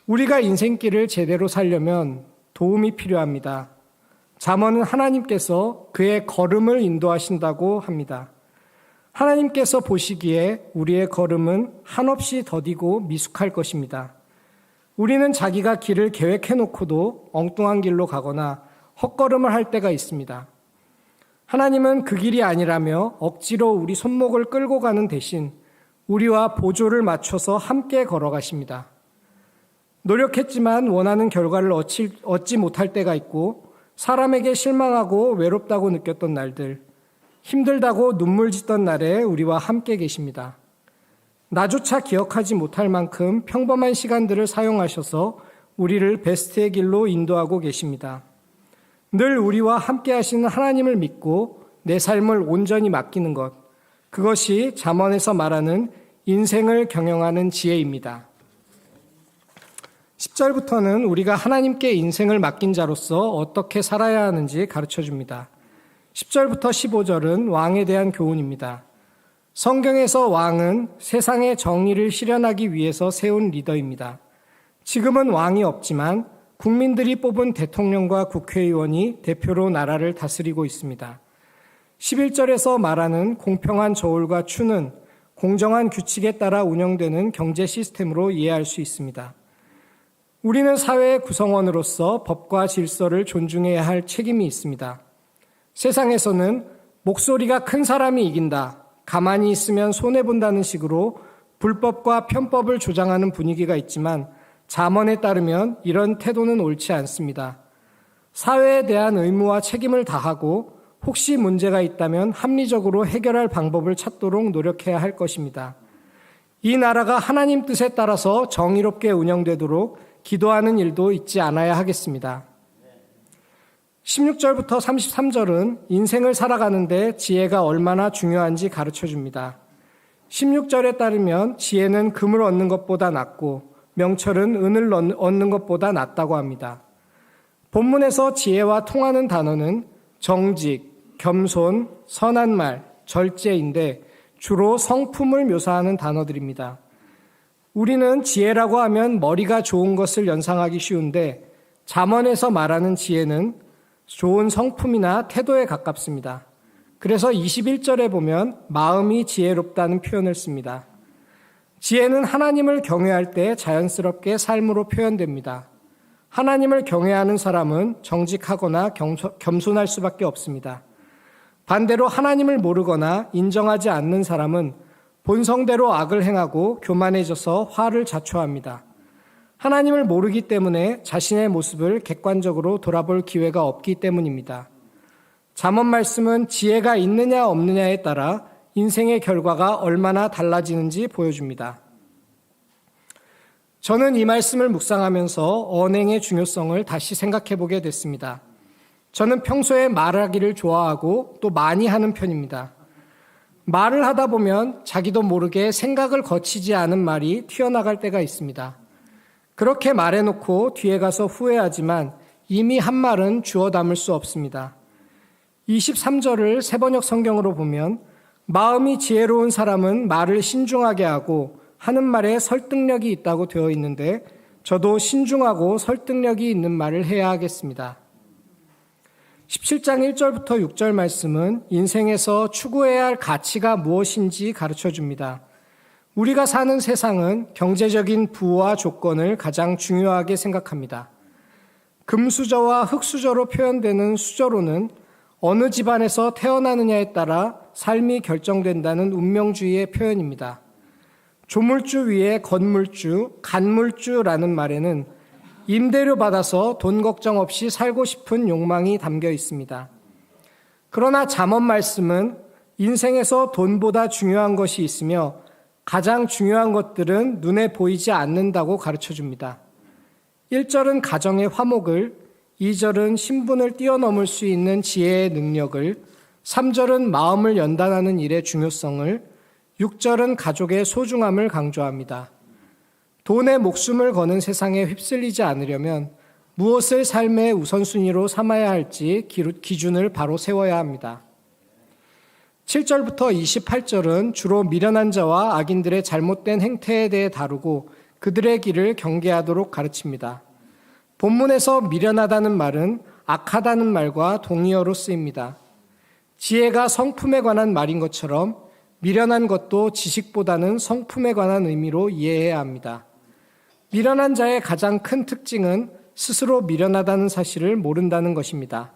우리가 인생길을 제대로 살려면 도움이 필요합니다. 잠언은 하나님께서 그의 걸음을 인도하신다고 합니다. 하나님께서 보시기에 우리의 걸음은 한없이 더디고 미숙할 것입니다. 우리는 자기가 길을 계획해놓고도 엉뚱한 길로 가거나 헛걸음을 할 때가 있습니다. 하나님은 그 길이 아니라며 억지로 우리 손목을 끌고 가는 대신 우리와 보조를 맞춰서 함께 걸어가십니다. 노력했지만 원하는 결과를 얻지 못할 때가 있고 사람에게 실망하고 외롭다고 느꼈던 날들, 힘들다고 눈물 짓던 날에 우리와 함께 계십니다. 나조차 기억하지 못할 만큼 평범한 시간들을 사용하셔서 우리를 베스트의 길로 인도하고 계십니다. 늘 우리와 함께 하시는 하나님을 믿고 내 삶을 온전히 맡기는 것, 그것이 잠언에서 말하는 인생을 경영하는 지혜입니다. 10절부터는 우리가 하나님께 인생을 맡긴 자로서 어떻게 살아야 하는지 가르쳐 줍니다. 10절부터 15절은 왕에 대한 교훈입니다. 성경에서 왕은 세상의 정의를 실현하기 위해서 세운 리더입니다. 지금은 왕이 없지만 국민들이 뽑은 대통령과 국회의원이 대표로 나라를 다스리고 있습니다. 11절에서 말하는 공평한 저울과 추는 공정한 규칙에 따라 운영되는 경제 시스템으로 이해할 수 있습니다. 우리는 사회의 구성원으로서 법과 질서를 존중해야 할 책임이 있습니다. 세상에서는 목소리가 큰 사람이 이긴다, 가만히 있으면 손해본다는 식으로 불법과 편법을 조장하는 분위기가 있지만 잠언에 따르면 이런 태도는 옳지 않습니다. 사회에 대한 의무와 책임을 다하고 혹시 문제가 있다면 합리적으로 해결할 방법을 찾도록 노력해야 할 것입니다. 이 나라가 하나님 뜻에 따라서 정의롭게 운영되도록 기도하는 일도 잊지 않아야 하겠습니다. 16절부터 33절은 인생을 살아가는데 지혜가 얼마나 중요한지 가르쳐 줍니다. 16절에 따르면 지혜는 금을 얻는 것보다 낫고 명철은 은을 얻는 것보다 낫다고 합니다. 본문에서 지혜와 통하는 단어는 정직, 겸손, 선한 말, 절제인데 주로 성품을 묘사하는 단어들입니다. 우리는 지혜라고 하면 머리가 좋은 것을 연상하기 쉬운데 잠언에서 말하는 지혜는 좋은 성품이나 태도에 가깝습니다. 그래서 21절에 보면 마음이 지혜롭다는 표현을 씁니다. 지혜는 하나님을 경외할 때 자연스럽게 삶으로 표현됩니다. 하나님을 경외하는 사람은 정직하거나 겸손할 수밖에 없습니다. 반대로 하나님을 모르거나 인정하지 않는 사람은 본성대로 악을 행하고 교만해져서 화를 자초합니다. 하나님을 모르기 때문에 자신의 모습을 객관적으로 돌아볼 기회가 없기 때문입니다. 잠언 말씀은 지혜가 있느냐 없느냐에 따라 인생의 결과가 얼마나 달라지는지 보여줍니다. 저는 이 말씀을 묵상하면서 언행의 중요성을 다시 생각해 보게 됐습니다. 저는 평소에 말하기를 좋아하고 또 많이 하는 편입니다. 말을 하다 보면 자기도 모르게 생각을 거치지 않은 말이 튀어나갈 때가 있습니다. 그렇게 말해놓고 뒤에 가서 후회하지만 이미 한 말은 주워 담을 수 없습니다. 23절을 새번역 성경으로 보면 마음이 지혜로운 사람은 말을 신중하게 하고 하는 말에 설득력이 있다고 되어 있는데 저도 신중하고 설득력이 있는 말을 해야 하겠습니다. 17장 1절부터 6절 말씀은 인생에서 추구해야 할 가치가 무엇인지 가르쳐 줍니다. 우리가 사는 세상은 경제적인 부와 조건을 가장 중요하게 생각합니다. 금수저와 흙수저로 표현되는 수저로는 어느 집안에서 태어나느냐에 따라 삶이 결정된다는 운명주의의 표현입니다. 조물주 위에 건물주, 간물주라는 말에는 임대료 받아서 돈 걱정 없이 살고 싶은 욕망이 담겨 있습니다. 그러나 잠언 말씀은 인생에서 돈보다 중요한 것이 있으며 가장 중요한 것들은 눈에 보이지 않는다고 가르쳐 줍니다. 1절은 가정의 화목을, 2절은 신분을 뛰어넘을 수 있는 지혜의 능력을, 3절은 마음을 연단하는 일의 중요성을, 6절은 가족의 소중함을 강조합니다. 돈에 목숨을 거는 세상에 휩쓸리지 않으려면 무엇을 삶의 우선순위로 삼아야 할지 기준을 바로 세워야 합니다. 7절부터 28절은 주로 미련한 자와 악인들의 잘못된 행태에 대해 다루고 그들의 길을 경계하도록 가르칩니다. 본문에서 미련하다는 말은 악하다는 말과 동의어로 쓰입니다. 지혜가 성품에 관한 말인 것처럼 미련한 것도 지식보다는 성품에 관한 의미로 이해해야 합니다. 미련한 자의 가장 큰 특징은 스스로 미련하다는 사실을 모른다는 것입니다.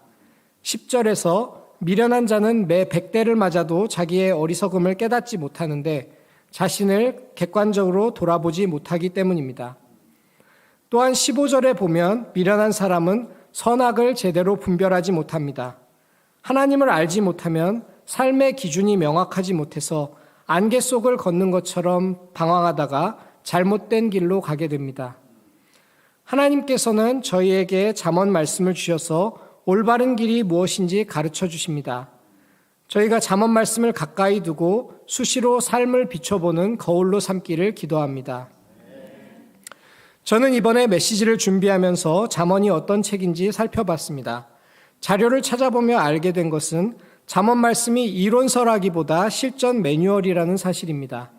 10절에서 미련한 자는 매 100대를 맞아도 자기의 어리석음을 깨닫지 못하는데 자신을 객관적으로 돌아보지 못하기 때문입니다. 또한 15절에 보면 미련한 사람은 선악을 제대로 분별하지 못합니다. 하나님을 알지 못하면 삶의 기준이 명확하지 못해서 안개 속을 걷는 것처럼 방황하다가 잘못된 길로 가게 됩니다. 하나님께서는 저희에게 잠언 말씀을 주셔서 올바른 길이 무엇인지 가르쳐 주십니다. 저희가 잠언 말씀을 가까이 두고 수시로 삶을 비춰보는 거울로 삼기를 기도합니다. 저는 이번에 메시지를 준비하면서 잠언이 어떤 책인지 살펴봤습니다. 자료를 찾아보며 알게 된 것은 잠언 말씀이 이론서라기보다 실전 매뉴얼이라는 사실입니다.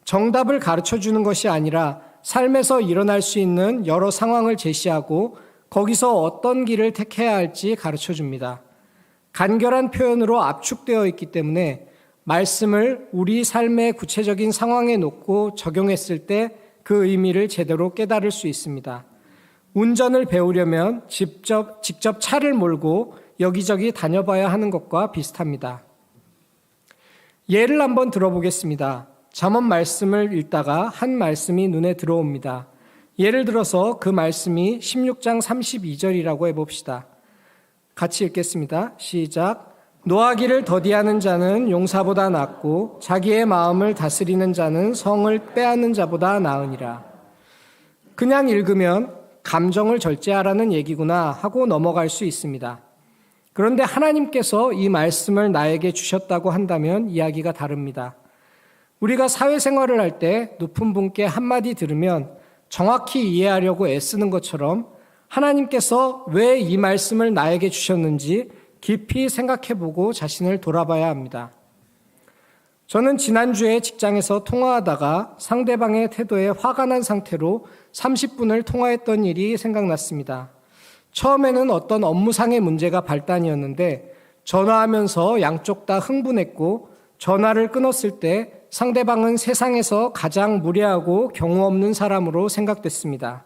정답을 가르쳐 주는 것이 아니라 삶에서 일어날 수 있는 여러 상황을 제시하고 거기서 어떤 길을 택해야 할지 가르쳐 줍니다. 간결한 표현으로 압축되어 있기 때문에 말씀을 우리 삶의 구체적인 상황에 놓고 적용했을 때 그 의미를 제대로 깨달을 수 있습니다. 운전을 배우려면 직접 차를 몰고 여기저기 다녀봐야 하는 것과 비슷합니다. 예를 한번 들어보겠습니다. 잠언 말씀을 읽다가 한 말씀이 눈에 들어옵니다. 예를 들어서 그 말씀이 16장 32절이라고 해봅시다. 같이 읽겠습니다. 시작. 노하기를 더디하는 자는 용사보다 낫고 자기의 마음을 다스리는 자는 성을 빼앗는 자보다 나으니라. 그냥 읽으면 감정을 절제하라는 얘기구나 하고 넘어갈 수 있습니다. 그런데 하나님께서 이 말씀을 나에게 주셨다고 한다면 이야기가 다릅니다. 우리가 사회생활을 할 때 높은 분께 한마디 들으면 정확히 이해하려고 애쓰는 것처럼 하나님께서 왜 이 말씀을 나에게 주셨는지 깊이 생각해보고 자신을 돌아봐야 합니다. 저는 지난주에 직장에서 통화하다가 상대방의 태도에 화가 난 상태로 30분을 통화했던 일이 생각났습니다. 처음에는 어떤 업무상의 문제가 발단이었는데 전화하면서 양쪽 다 흥분했고 전화를 끊었을 때 상대방은 세상에서 가장 무례하고 경우 없는 사람으로 생각됐습니다.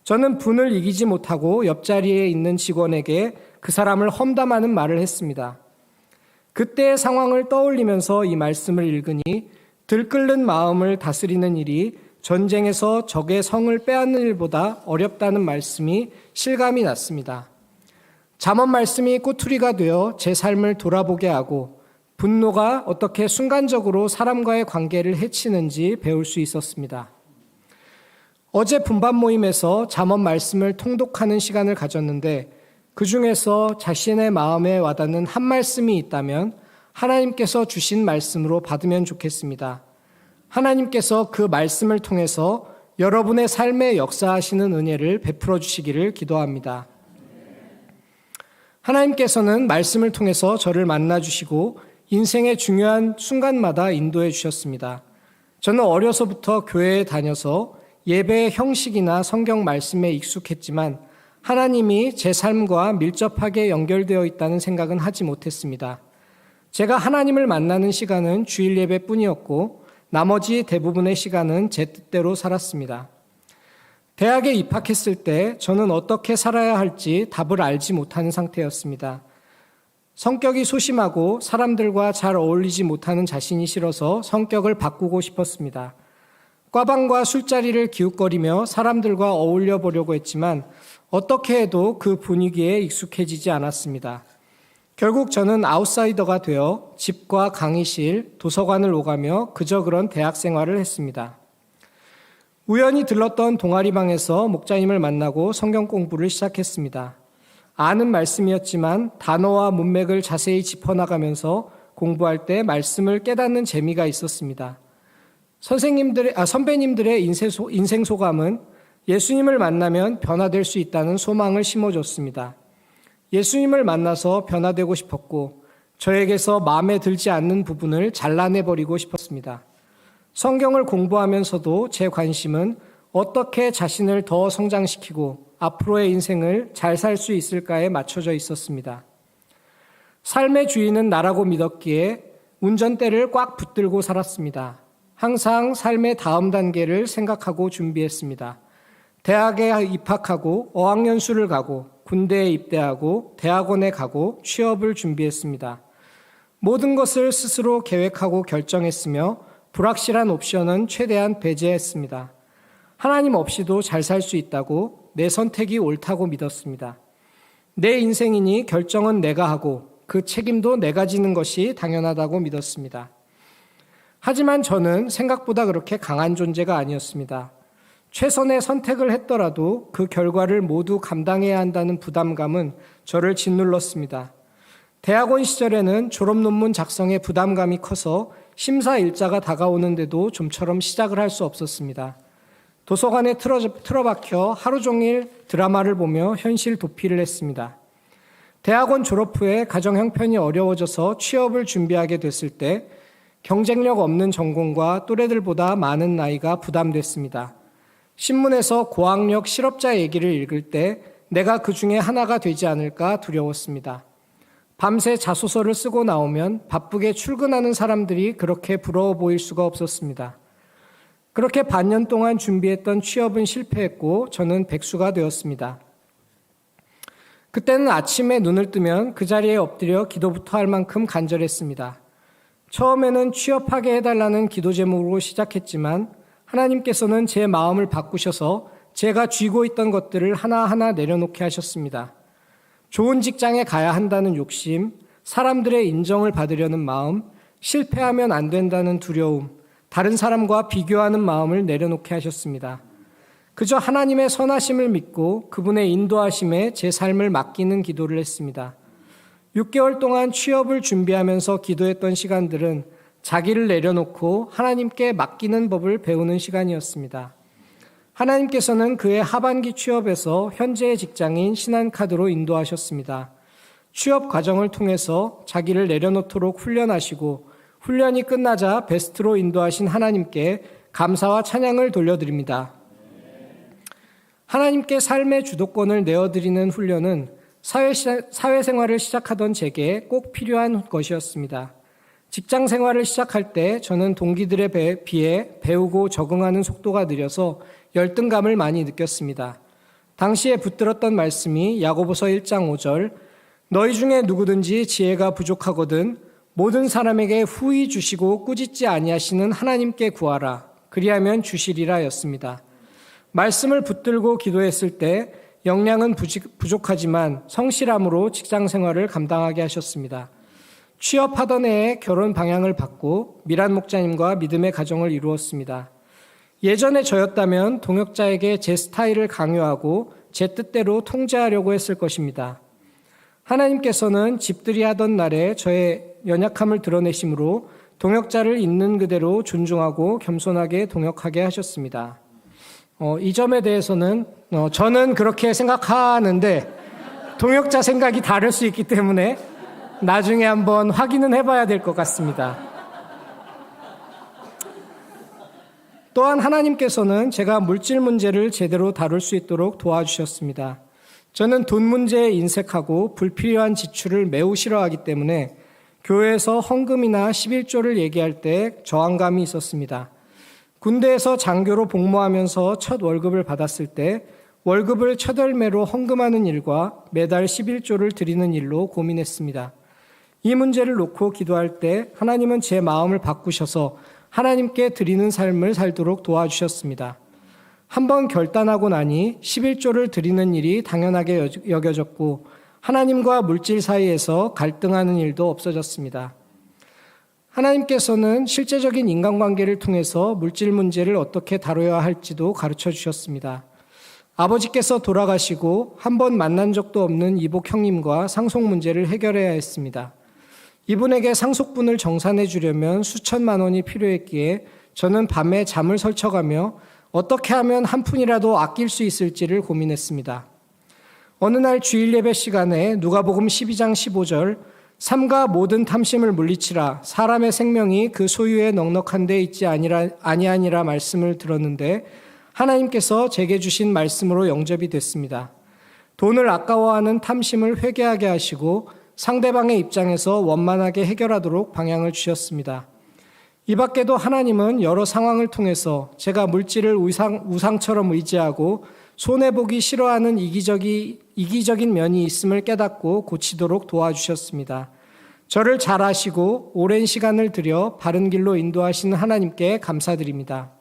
저는 분을 이기지 못하고 옆자리에 있는 직원에게 그 사람을 험담하는 말을 했습니다. 그때의 상황을 떠올리면서 이 말씀을 읽으니 들끓는 마음을 다스리는 일이 전쟁에서 적의 성을 빼앗는 일보다 어렵다는 말씀이 실감이 났습니다. 잠언 말씀이 꼬투리가 되어 제 삶을 돌아보게 하고 분노가 어떻게 순간적으로 사람과의 관계를 해치는지 배울 수 있었습니다. 어제 분반 모임에서 잠언 말씀을 통독하는 시간을 가졌는데 그 중에서 자신의 마음에 와닿는 한 말씀이 있다면 하나님께서 주신 말씀으로 받으면 좋겠습니다. 하나님께서 그 말씀을 통해서 여러분의 삶에 역사하시는 은혜를 베풀어 주시기를 기도합니다. 하나님께서는 말씀을 통해서 저를 만나 주시고 인생의 중요한 순간마다 인도해 주셨습니다. 저는 어려서부터 교회에 다녀서 예배의 형식이나 성경 말씀에 익숙했지만 하나님이 제 삶과 밀접하게 연결되어 있다는 생각은 하지 못했습니다. 제가 하나님을 만나는 시간은 주일 예배뿐이었고 나머지 대부분의 시간은 제 뜻대로 살았습니다. 대학에 입학했을 때 저는 어떻게 살아야 할지 답을 알지 못하는 상태였습니다. 성격이 소심하고 사람들과 잘 어울리지 못하는 자신이 싫어서 성격을 바꾸고 싶었습니다. 꽈방과 술자리를 기웃거리며 사람들과 어울려 보려고 했지만 어떻게 해도 그 분위기에 익숙해지지 않았습니다. 결국 저는 아웃사이더가 되어 집과 강의실, 도서관을 오가며 그저 그런 대학 생활을 했습니다. 우연히 들렀던 동아리방에서 목자님을 만나고 성경 공부를 시작했습니다. 아는 말씀이었지만 단어와 문맥을 자세히 짚어나가면서 공부할 때 말씀을 깨닫는 재미가 있었습니다. 선배님들의 인생 소감은 예수님을 만나면 변화될 수 있다는 소망을 심어줬습니다. 예수님을 만나서 변화되고 싶었고 저에게서 마음에 들지 않는 부분을 잘라내버리고 싶었습니다. 성경을 공부하면서도 제 관심은 어떻게 자신을 더 성장시키고 앞으로의 인생을 잘 살 수 있을까에 맞춰져 있었습니다. 삶의 주인은 나라고 믿었기에 운전대를 꽉 붙들고 살았습니다. 항상 삶의 다음 단계를 생각하고 준비했습니다. 대학에 입학하고 어학연수를 가고 군대에 입대하고 대학원에 가고 취업을 준비했습니다. 모든 것을 스스로 계획하고 결정했으며 불확실한 옵션은 최대한 배제했습니다. 하나님 없이도 잘 살 수 있다고 내 선택이 옳다고 믿었습니다. 내 인생이니 결정은 내가 하고 그 책임도 내가 지는 것이 당연하다고 믿었습니다. 하지만 저는 생각보다 그렇게 강한 존재가 아니었습니다. 최선의 선택을 했더라도 그 결과를 모두 감당해야 한다는 부담감은 저를 짓눌렀습니다. 대학원 시절에는 졸업 논문 작성에 부담감이 커서 심사 일자가 다가오는데도 좀처럼 시작을 할 수 없었습니다. 도서관에 틀어박혀 하루 종일 드라마를 보며 현실 도피를 했습니다. 대학원 졸업 후에 가정 형편이 어려워져서 취업을 준비하게 됐을 때 경쟁력 없는 전공과 또래들보다 많은 나이가 부담됐습니다. 신문에서 고학력 실업자 얘기를 읽을 때 내가 그 중에 하나가 되지 않을까 두려웠습니다. 밤새 자소서를 쓰고 나오면 바쁘게 출근하는 사람들이 그렇게 부러워 보일 수가 없었습니다. 그렇게 반년 동안 준비했던 취업은 실패했고 저는 백수가 되었습니다. 그때는 아침에 눈을 뜨면 그 자리에 엎드려 기도부터 할 만큼 간절했습니다. 처음에는 취업하게 해달라는 기도 제목으로 시작했지만 하나님께서는 제 마음을 바꾸셔서 제가 쥐고 있던 것들을 하나하나 내려놓게 하셨습니다. 좋은 직장에 가야 한다는 욕심, 사람들의 인정을 받으려는 마음, 실패하면 안 된다는 두려움, 다른 사람과 비교하는 마음을 내려놓게 하셨습니다. 그저 하나님의 선하심을 믿고 그분의 인도하심에 제 삶을 맡기는 기도를 했습니다. 6개월 동안 취업을 준비하면서 기도했던 시간들은 자기를 내려놓고 하나님께 맡기는 법을 배우는 시간이었습니다. 하나님께서는 그의 하반기 취업에서 현재의 직장인 신한카드로 인도하셨습니다. 취업 과정을 통해서 자기를 내려놓도록 훈련하시고 훈련이 끝나자 베스트로 인도하신 하나님께 감사와 찬양을 돌려드립니다. 하나님께 삶의 주도권을 내어드리는 훈련은 사회생활을 시작하던 제게 꼭 필요한 것이었습니다. 직장 생활을 시작할 때 저는 동기들에 비해 배우고 적응하는 속도가 느려서 열등감을 많이 느꼈습니다. 당시에 붙들었던 말씀이 야고보서 1장 5절 너희 중에 누구든지 지혜가 부족하거든 모든 사람에게 후히 주시고 꾸짖지 아니하시는 하나님께 구하라 그리하면 주시리라 였습니다. 말씀을 붙들고 기도했을 때 역량은 부족하지만 성실함으로 직장 생활을 감당하게 하셨습니다. 취업하던 해에 결혼 방향을 받고 미란 목자님과 믿음의 가정을 이루었습니다. 예전에 저였다면 동역자에게 제 스타일을 강요하고 제 뜻대로 통제하려고 했을 것입니다. 하나님께서는 집들이 하던 날에 저의 연약함을 드러내심으로 동역자를 있는 그대로 존중하고 겸손하게 동역하게 하셨습니다. 이 점에 대해서는 저는 그렇게 생각하는데 동역자 생각이 다를 수 있기 때문에 나중에 한번 확인은 해봐야 될 것 같습니다. 또한 하나님께서는 제가 물질 문제를 제대로 다룰 수 있도록 도와주셨습니다. 저는 돈 문제에 인색하고 불필요한 지출을 매우 싫어하기 때문에 교회에서 헌금이나 11조를 얘기할 때 저항감이 있었습니다. 군대에서 장교로 복무하면서 첫 월급을 받았을 때 월급을 첫 열매로 헌금하는 일과 매달 11조를 드리는 일로 고민했습니다. 이 문제를 놓고 기도할 때 하나님은 제 마음을 바꾸셔서 하나님께 드리는 삶을 살도록 도와주셨습니다. 한번 결단하고 나니 11조를 드리는 일이 당연하게 여겨졌고 하나님과 물질 사이에서 갈등하는 일도 없어졌습니다. 하나님께서는 실제적인 인간관계를 통해서 물질 문제를 어떻게 다뤄야 할지도 가르쳐 주셨습니다. 아버지께서 돌아가시고 한 번 만난 적도 없는 이복 형님과 상속 문제를 해결해야 했습니다. 이분에게 상속분을 정산해 주려면 수천만 원이 필요했기에 저는 밤에 잠을 설쳐가며 어떻게 하면 한 푼이라도 아낄 수 있을지를 고민했습니다. 어느 날 주일 예배 시간에 누가복음 12장 15절 삼가 모든 탐심을 물리치라 사람의 생명이 그 소유에 넉넉한 데 있지 아니하니라 말씀을 들었는데 하나님께서 제게 주신 말씀으로 영접이 됐습니다. 돈을 아까워하는 탐심을 회개하게 하시고 상대방의 입장에서 원만하게 해결하도록 방향을 주셨습니다. 이 밖에도 하나님은 여러 상황을 통해서 제가 물질을 우상처럼 의지하고 손해보기 싫어하는 이기적인 면이 있음을 깨닫고 고치도록 도와주셨습니다. 저를 잘 아시고 오랜 시간을 들여 바른 길로 인도하시는 하나님께 감사드립니다.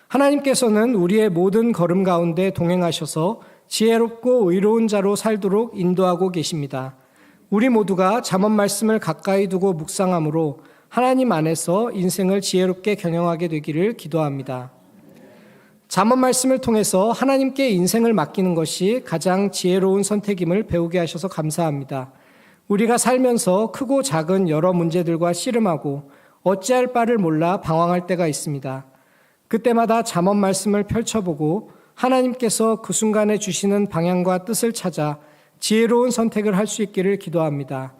하나님께서는 우리의 모든 걸음 가운데 동행하셔서 지혜롭고 의로운 자로 살도록 인도하고 계십니다. 우리 모두가 잠언 말씀을 가까이 두고 묵상함으로 하나님 안에서 인생을 지혜롭게 경영하게 되기를 기도합니다. 잠언 말씀을 통해서 하나님께 인생을 맡기는 것이 가장 지혜로운 선택임을 배우게 하셔서 감사합니다. 우리가 살면서 크고 작은 여러 문제들과 씨름하고 어찌할 바를 몰라 방황할 때가 있습니다. 그때마다 잠언 말씀을 펼쳐보고 하나님께서 그 순간에 주시는 방향과 뜻을 찾아 지혜로운 선택을 할 수 있기를 기도합니다.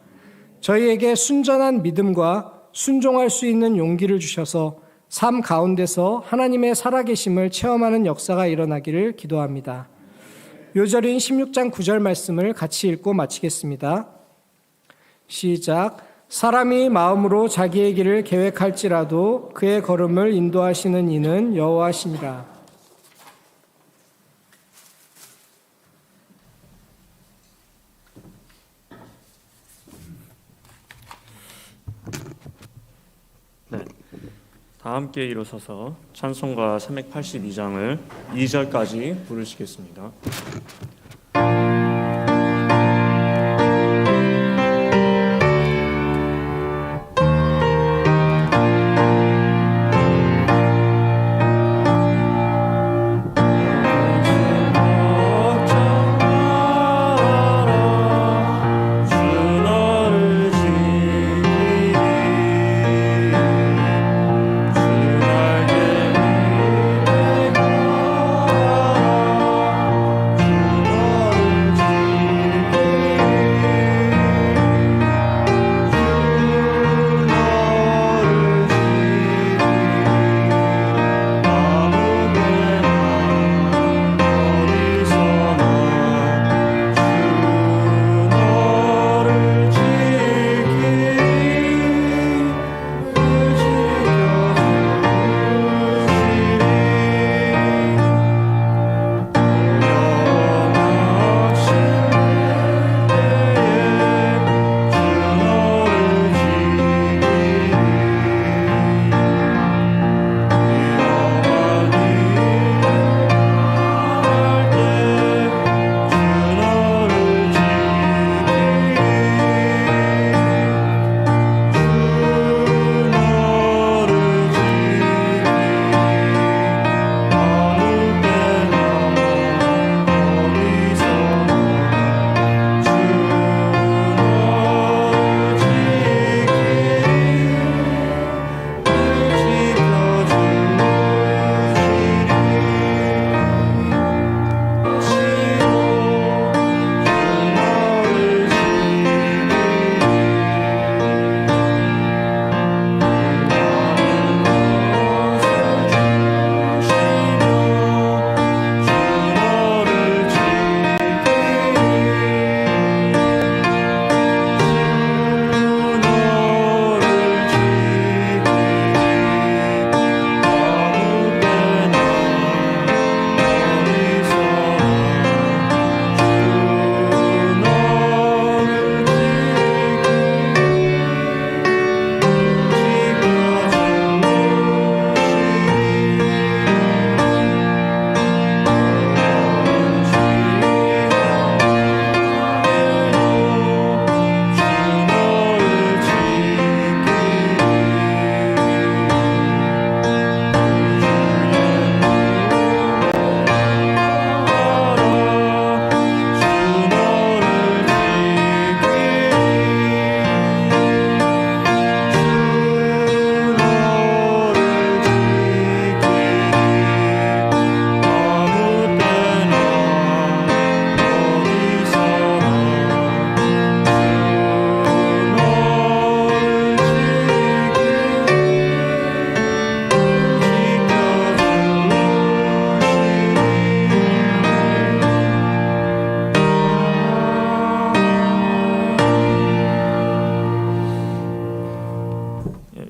저희에게 순전한 믿음과 순종할 수 있는 용기를 주셔서 삶 가운데서 하나님의 살아계심을 체험하는 역사가 일어나기를 기도합니다. 요절인 16장 9절 말씀을 같이 읽고 마치겠습니다. 시작. 사람이 마음으로 자기의 길을 계획할지라도 그의 걸음을 인도하시는 이는 여호와시니라. 네, 다 함께 일어서서 찬송가 382장을 2절까지 부르시겠습니다.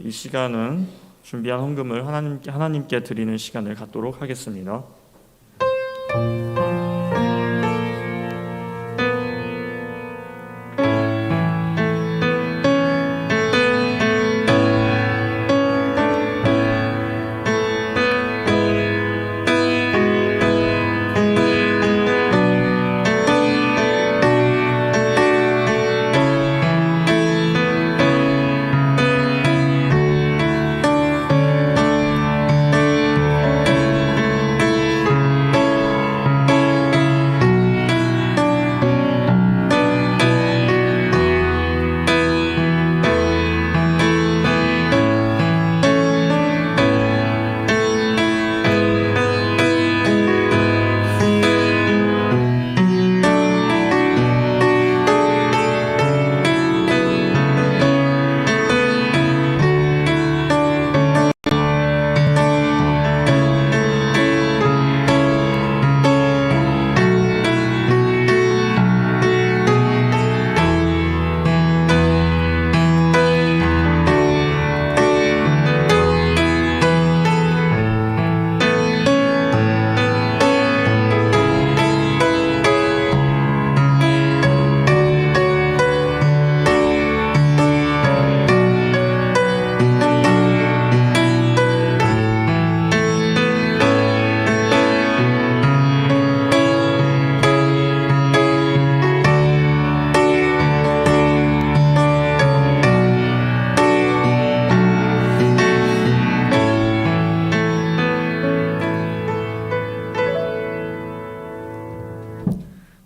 이 시간은 준비한 헌금을 하나님께 드리는 시간을 갖도록 하겠습니다.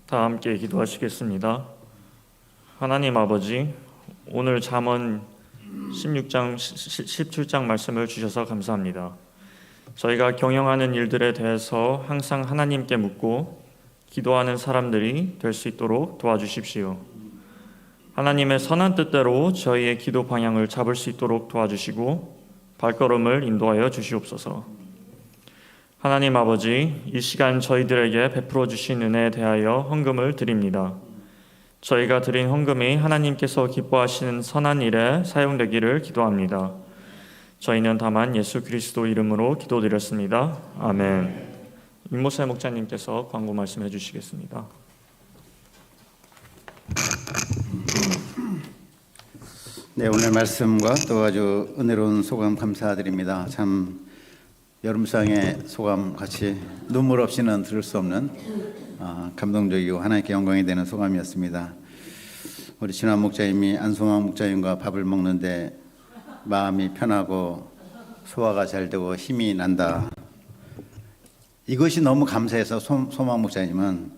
다 함께 기도하시겠습니다. 하나님 아버지, 오늘 잠언 16장, 17장 말씀을 주셔서 감사합니다. 저희가 경영하는 일들에 대해서 항상 하나님께 묻고 기도하는 사람들이 될 수 있도록 도와주십시오. 하나님의 선한 뜻대로 저희의 기도 방향을 잡을 수 있도록 도와주시고 발걸음을 인도하여 주시옵소서. 하나님 아버지, 이 시간 저희들에게 베풀어 주신 은혜에 대하여 헌금을 드립니다. 저희가 드린 헌금이 하나님께서 기뻐하시는 선한 일에 사용되기를 기도합니다. 저희는 다만 예수 그리스도 이름으로 기도드렸습니다. 아멘. 임모세 목자님께서 광고 말씀해 주시겠습니다. 네, 오늘 말씀과 또 아주 은혜로운 소감 감사드립니다. 참 여름상의 소감 같이 눈물 없이는 들을 수 없는 감동적이고 하나님께 영광이 되는 소감이었습니다. 우리 진환 목자님이 안소망 목자님과 밥을 먹는데 마음이 편하고 소화가 잘 되고 힘이 난다. 이것이 너무 감사해서 소망 목자님은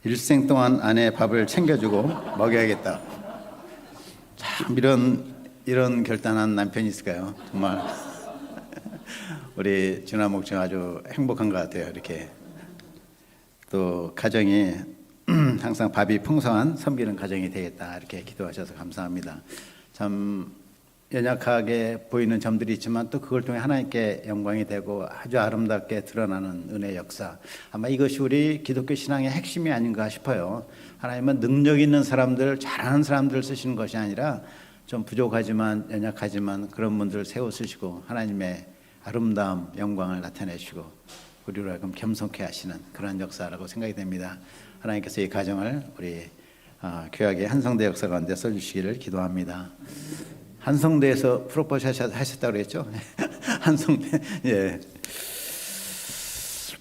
일생 동안 아내 밥을 챙겨주고 먹여야겠다. 참 이런 결단한 남편이 있을까요? 정말 우리 진환 목자 아주 행복한 것 같아요. 이렇게 또 가정이 항상 밥이 풍성한 섬기는 가정이 되겠다 이렇게 기도하셔서 감사합니다. 참 연약하게 보이는 점들이 있지만 또 그걸 통해 하나님께 영광이 되고 아주 아름답게 드러나는 은혜 역사, 아마 이것이 우리 기독교 신앙의 핵심이 아닌가 싶어요. 하나님은 능력 있는 사람들, 잘하는 사람들을 쓰시는 것이 아니라 좀 부족하지만 연약하지만 그런 분들을 세워 쓰시고 하나님의 아름다움, 영광을 나타내시고 우리를 하여금 겸손케 하시는 그런 역사라고 생각이 됩니다. 하나님께서 이 가정을 우리 교학의 한성대 역사 가운데 써주시기를 기도합니다. 한성대에서 프로포즈 하셨다고 그랬죠? 한성대. 예.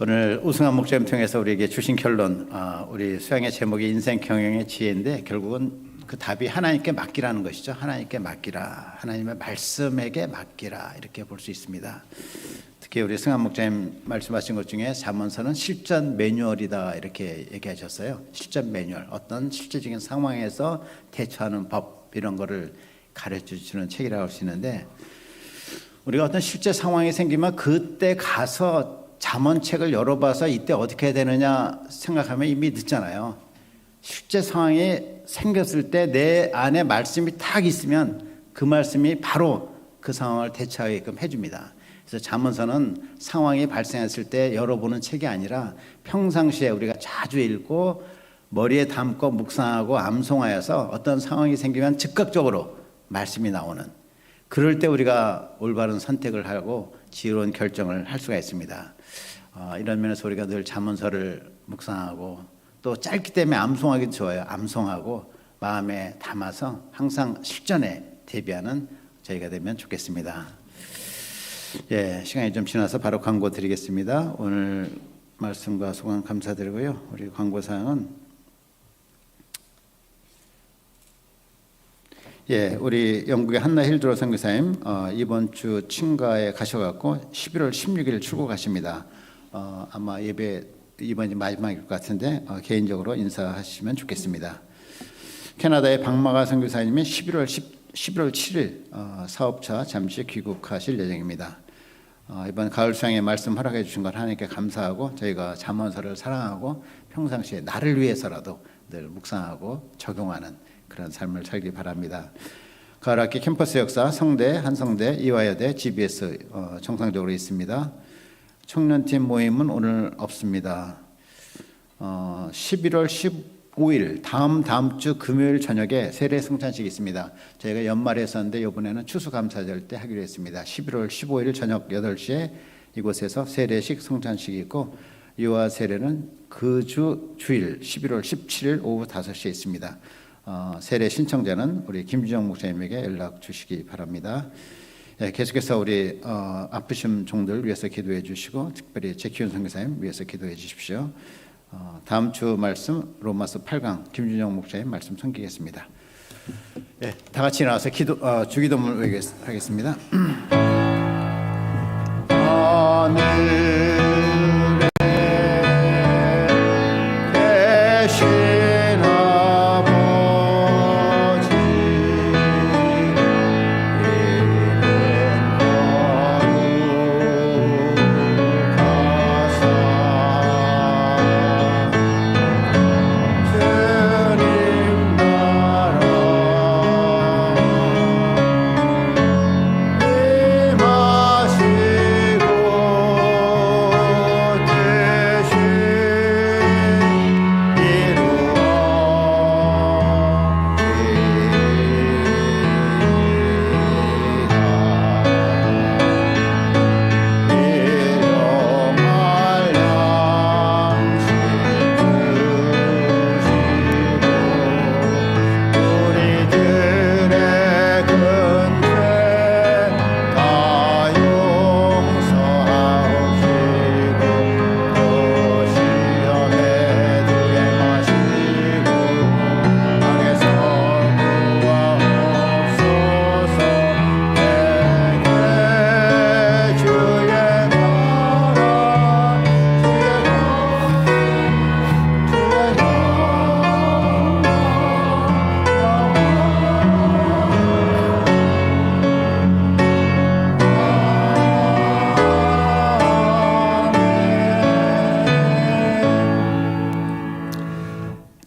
오늘 우승한 목사님 통해서 우리에게 주신 결론, 우리 수양의 제목이 인생 경영의 지혜인데 결국은 그 답이 하나님께 맡기라는 것이죠. 하나님께 맡기라, 하나님의 말씀에게 맡기라, 이렇게 볼 수 있습니다. 특히 우리 승한 목사님 말씀하신 것 중에 잠언서는 실전 매뉴얼이다 이렇게 얘기하셨어요. 실전 매뉴얼, 어떤 실제적인 상황에서 대처하는 법, 이런 거를 가르쳐 주시는 책이라고 할 수 있는데, 우리가 어떤 실제 상황이 생기면 그때 가서 잠언책을 열어봐서 이때 어떻게 해야 되느냐 생각하면 이미 늦잖아요. 실제 상황이 생겼을 때 내 안에 말씀이 딱 있으면 그 말씀이 바로 그 상황을 대처하게끔 해줍니다. 그래서 잠언서는 상황이 발생했을 때 열어보는 책이 아니라 평상시에 우리가 자주 읽고 머리에 담고 묵상하고 암송하여서 어떤 상황이 생기면 즉각적으로 말씀이 나오는, 그럴 때 우리가 올바른 선택을 하고 지혜로운 결정을 할 수가 있습니다. 이런 면에서 우리가 늘 잠언서를 묵상하고 또 짧기 때문에 암송하기도 좋아요. 암송하고 마음에 담아서 항상 실전에 대비하는 저희가 되면 좋겠습니다. 예, 시간이 좀 지나서 바로 광고 드리겠습니다. 오늘 말씀과 소감 감사드리고요. 우리 광고 사항은 우리 영국의 한나 힐드로 선교사님 이번 주 친가에 가셔갖고 11월 16일 출국하십니다. 아마 예배 이번이 마지막일 것 같은데 개인적으로 인사하시면 좋겠습니다. 캐나다의 박마가 선교사님이 11월 7일 사업차 잠시 귀국하실 예정입니다. 이번 가을 수양에 말씀 허락해 주신 것 하나님께 감사하고, 저희가 잠언서를 사랑하고 평상시에 나를 위해서라도 늘 묵상하고 적용하는 그런 삶을 살기 바랍니다. 가을학기 캠퍼스 역사 성대, 한성대, 이화여대, GBS 정상적으로 있습니다. 청년팀 모임은 오늘 없습니다. 11월 15일 다음 주 금요일 저녁에 세례 성찬식이 있습니다. 저희가 연말에 했었는데 이번에는 추수감사절 때 하기로 했습니다. 11월 15일 저녁 8시에 이곳에서 세례식 성찬식이 있고, 유아 세례는 그 주일 11월 17일 오후 5시에 있습니다. 세례 신청자는 우리 김주정 목사님에게 연락 주시기 바랍니다. 계속해서 우리 아프신 종들 위해서 기도해 주시고, 특별히 제키훈 선교사님 위해서 기도해 주십시오. 다음 주 말씀 로마서 8강 김준영 목사님 말씀 섬기겠습니다. 다 같이 나와서 주기도문을 하겠습니다. 하늘에 계신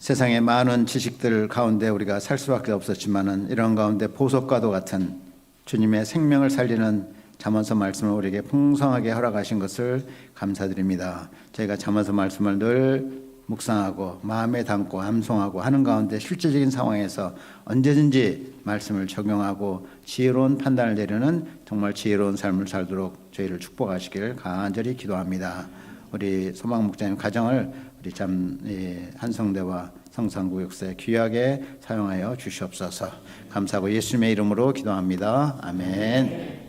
세상의 많은 지식들 가운데 우리가 살 수밖에 없었지만은 이런 가운데 보석과도 같은 주님의 생명을 살리는 잠언서 말씀을 우리에게 풍성하게 허락하신 것을 감사드립니다. 저희가 잠언서 말씀을 늘 묵상하고 마음에 담고 암송하고 하는 가운데 실제적인 상황에서 언제든지 말씀을 적용하고 지혜로운 판단을 내리는 정말 지혜로운 삶을 살도록 저희를 축복하시길 간절히 기도합니다. 우리 소망 목자님 가정을 우리 참 한성대와 성산구역사에 귀하게 사용하여 주시옵소서. 감사하고 예수님의 이름으로 기도합니다. 아멘.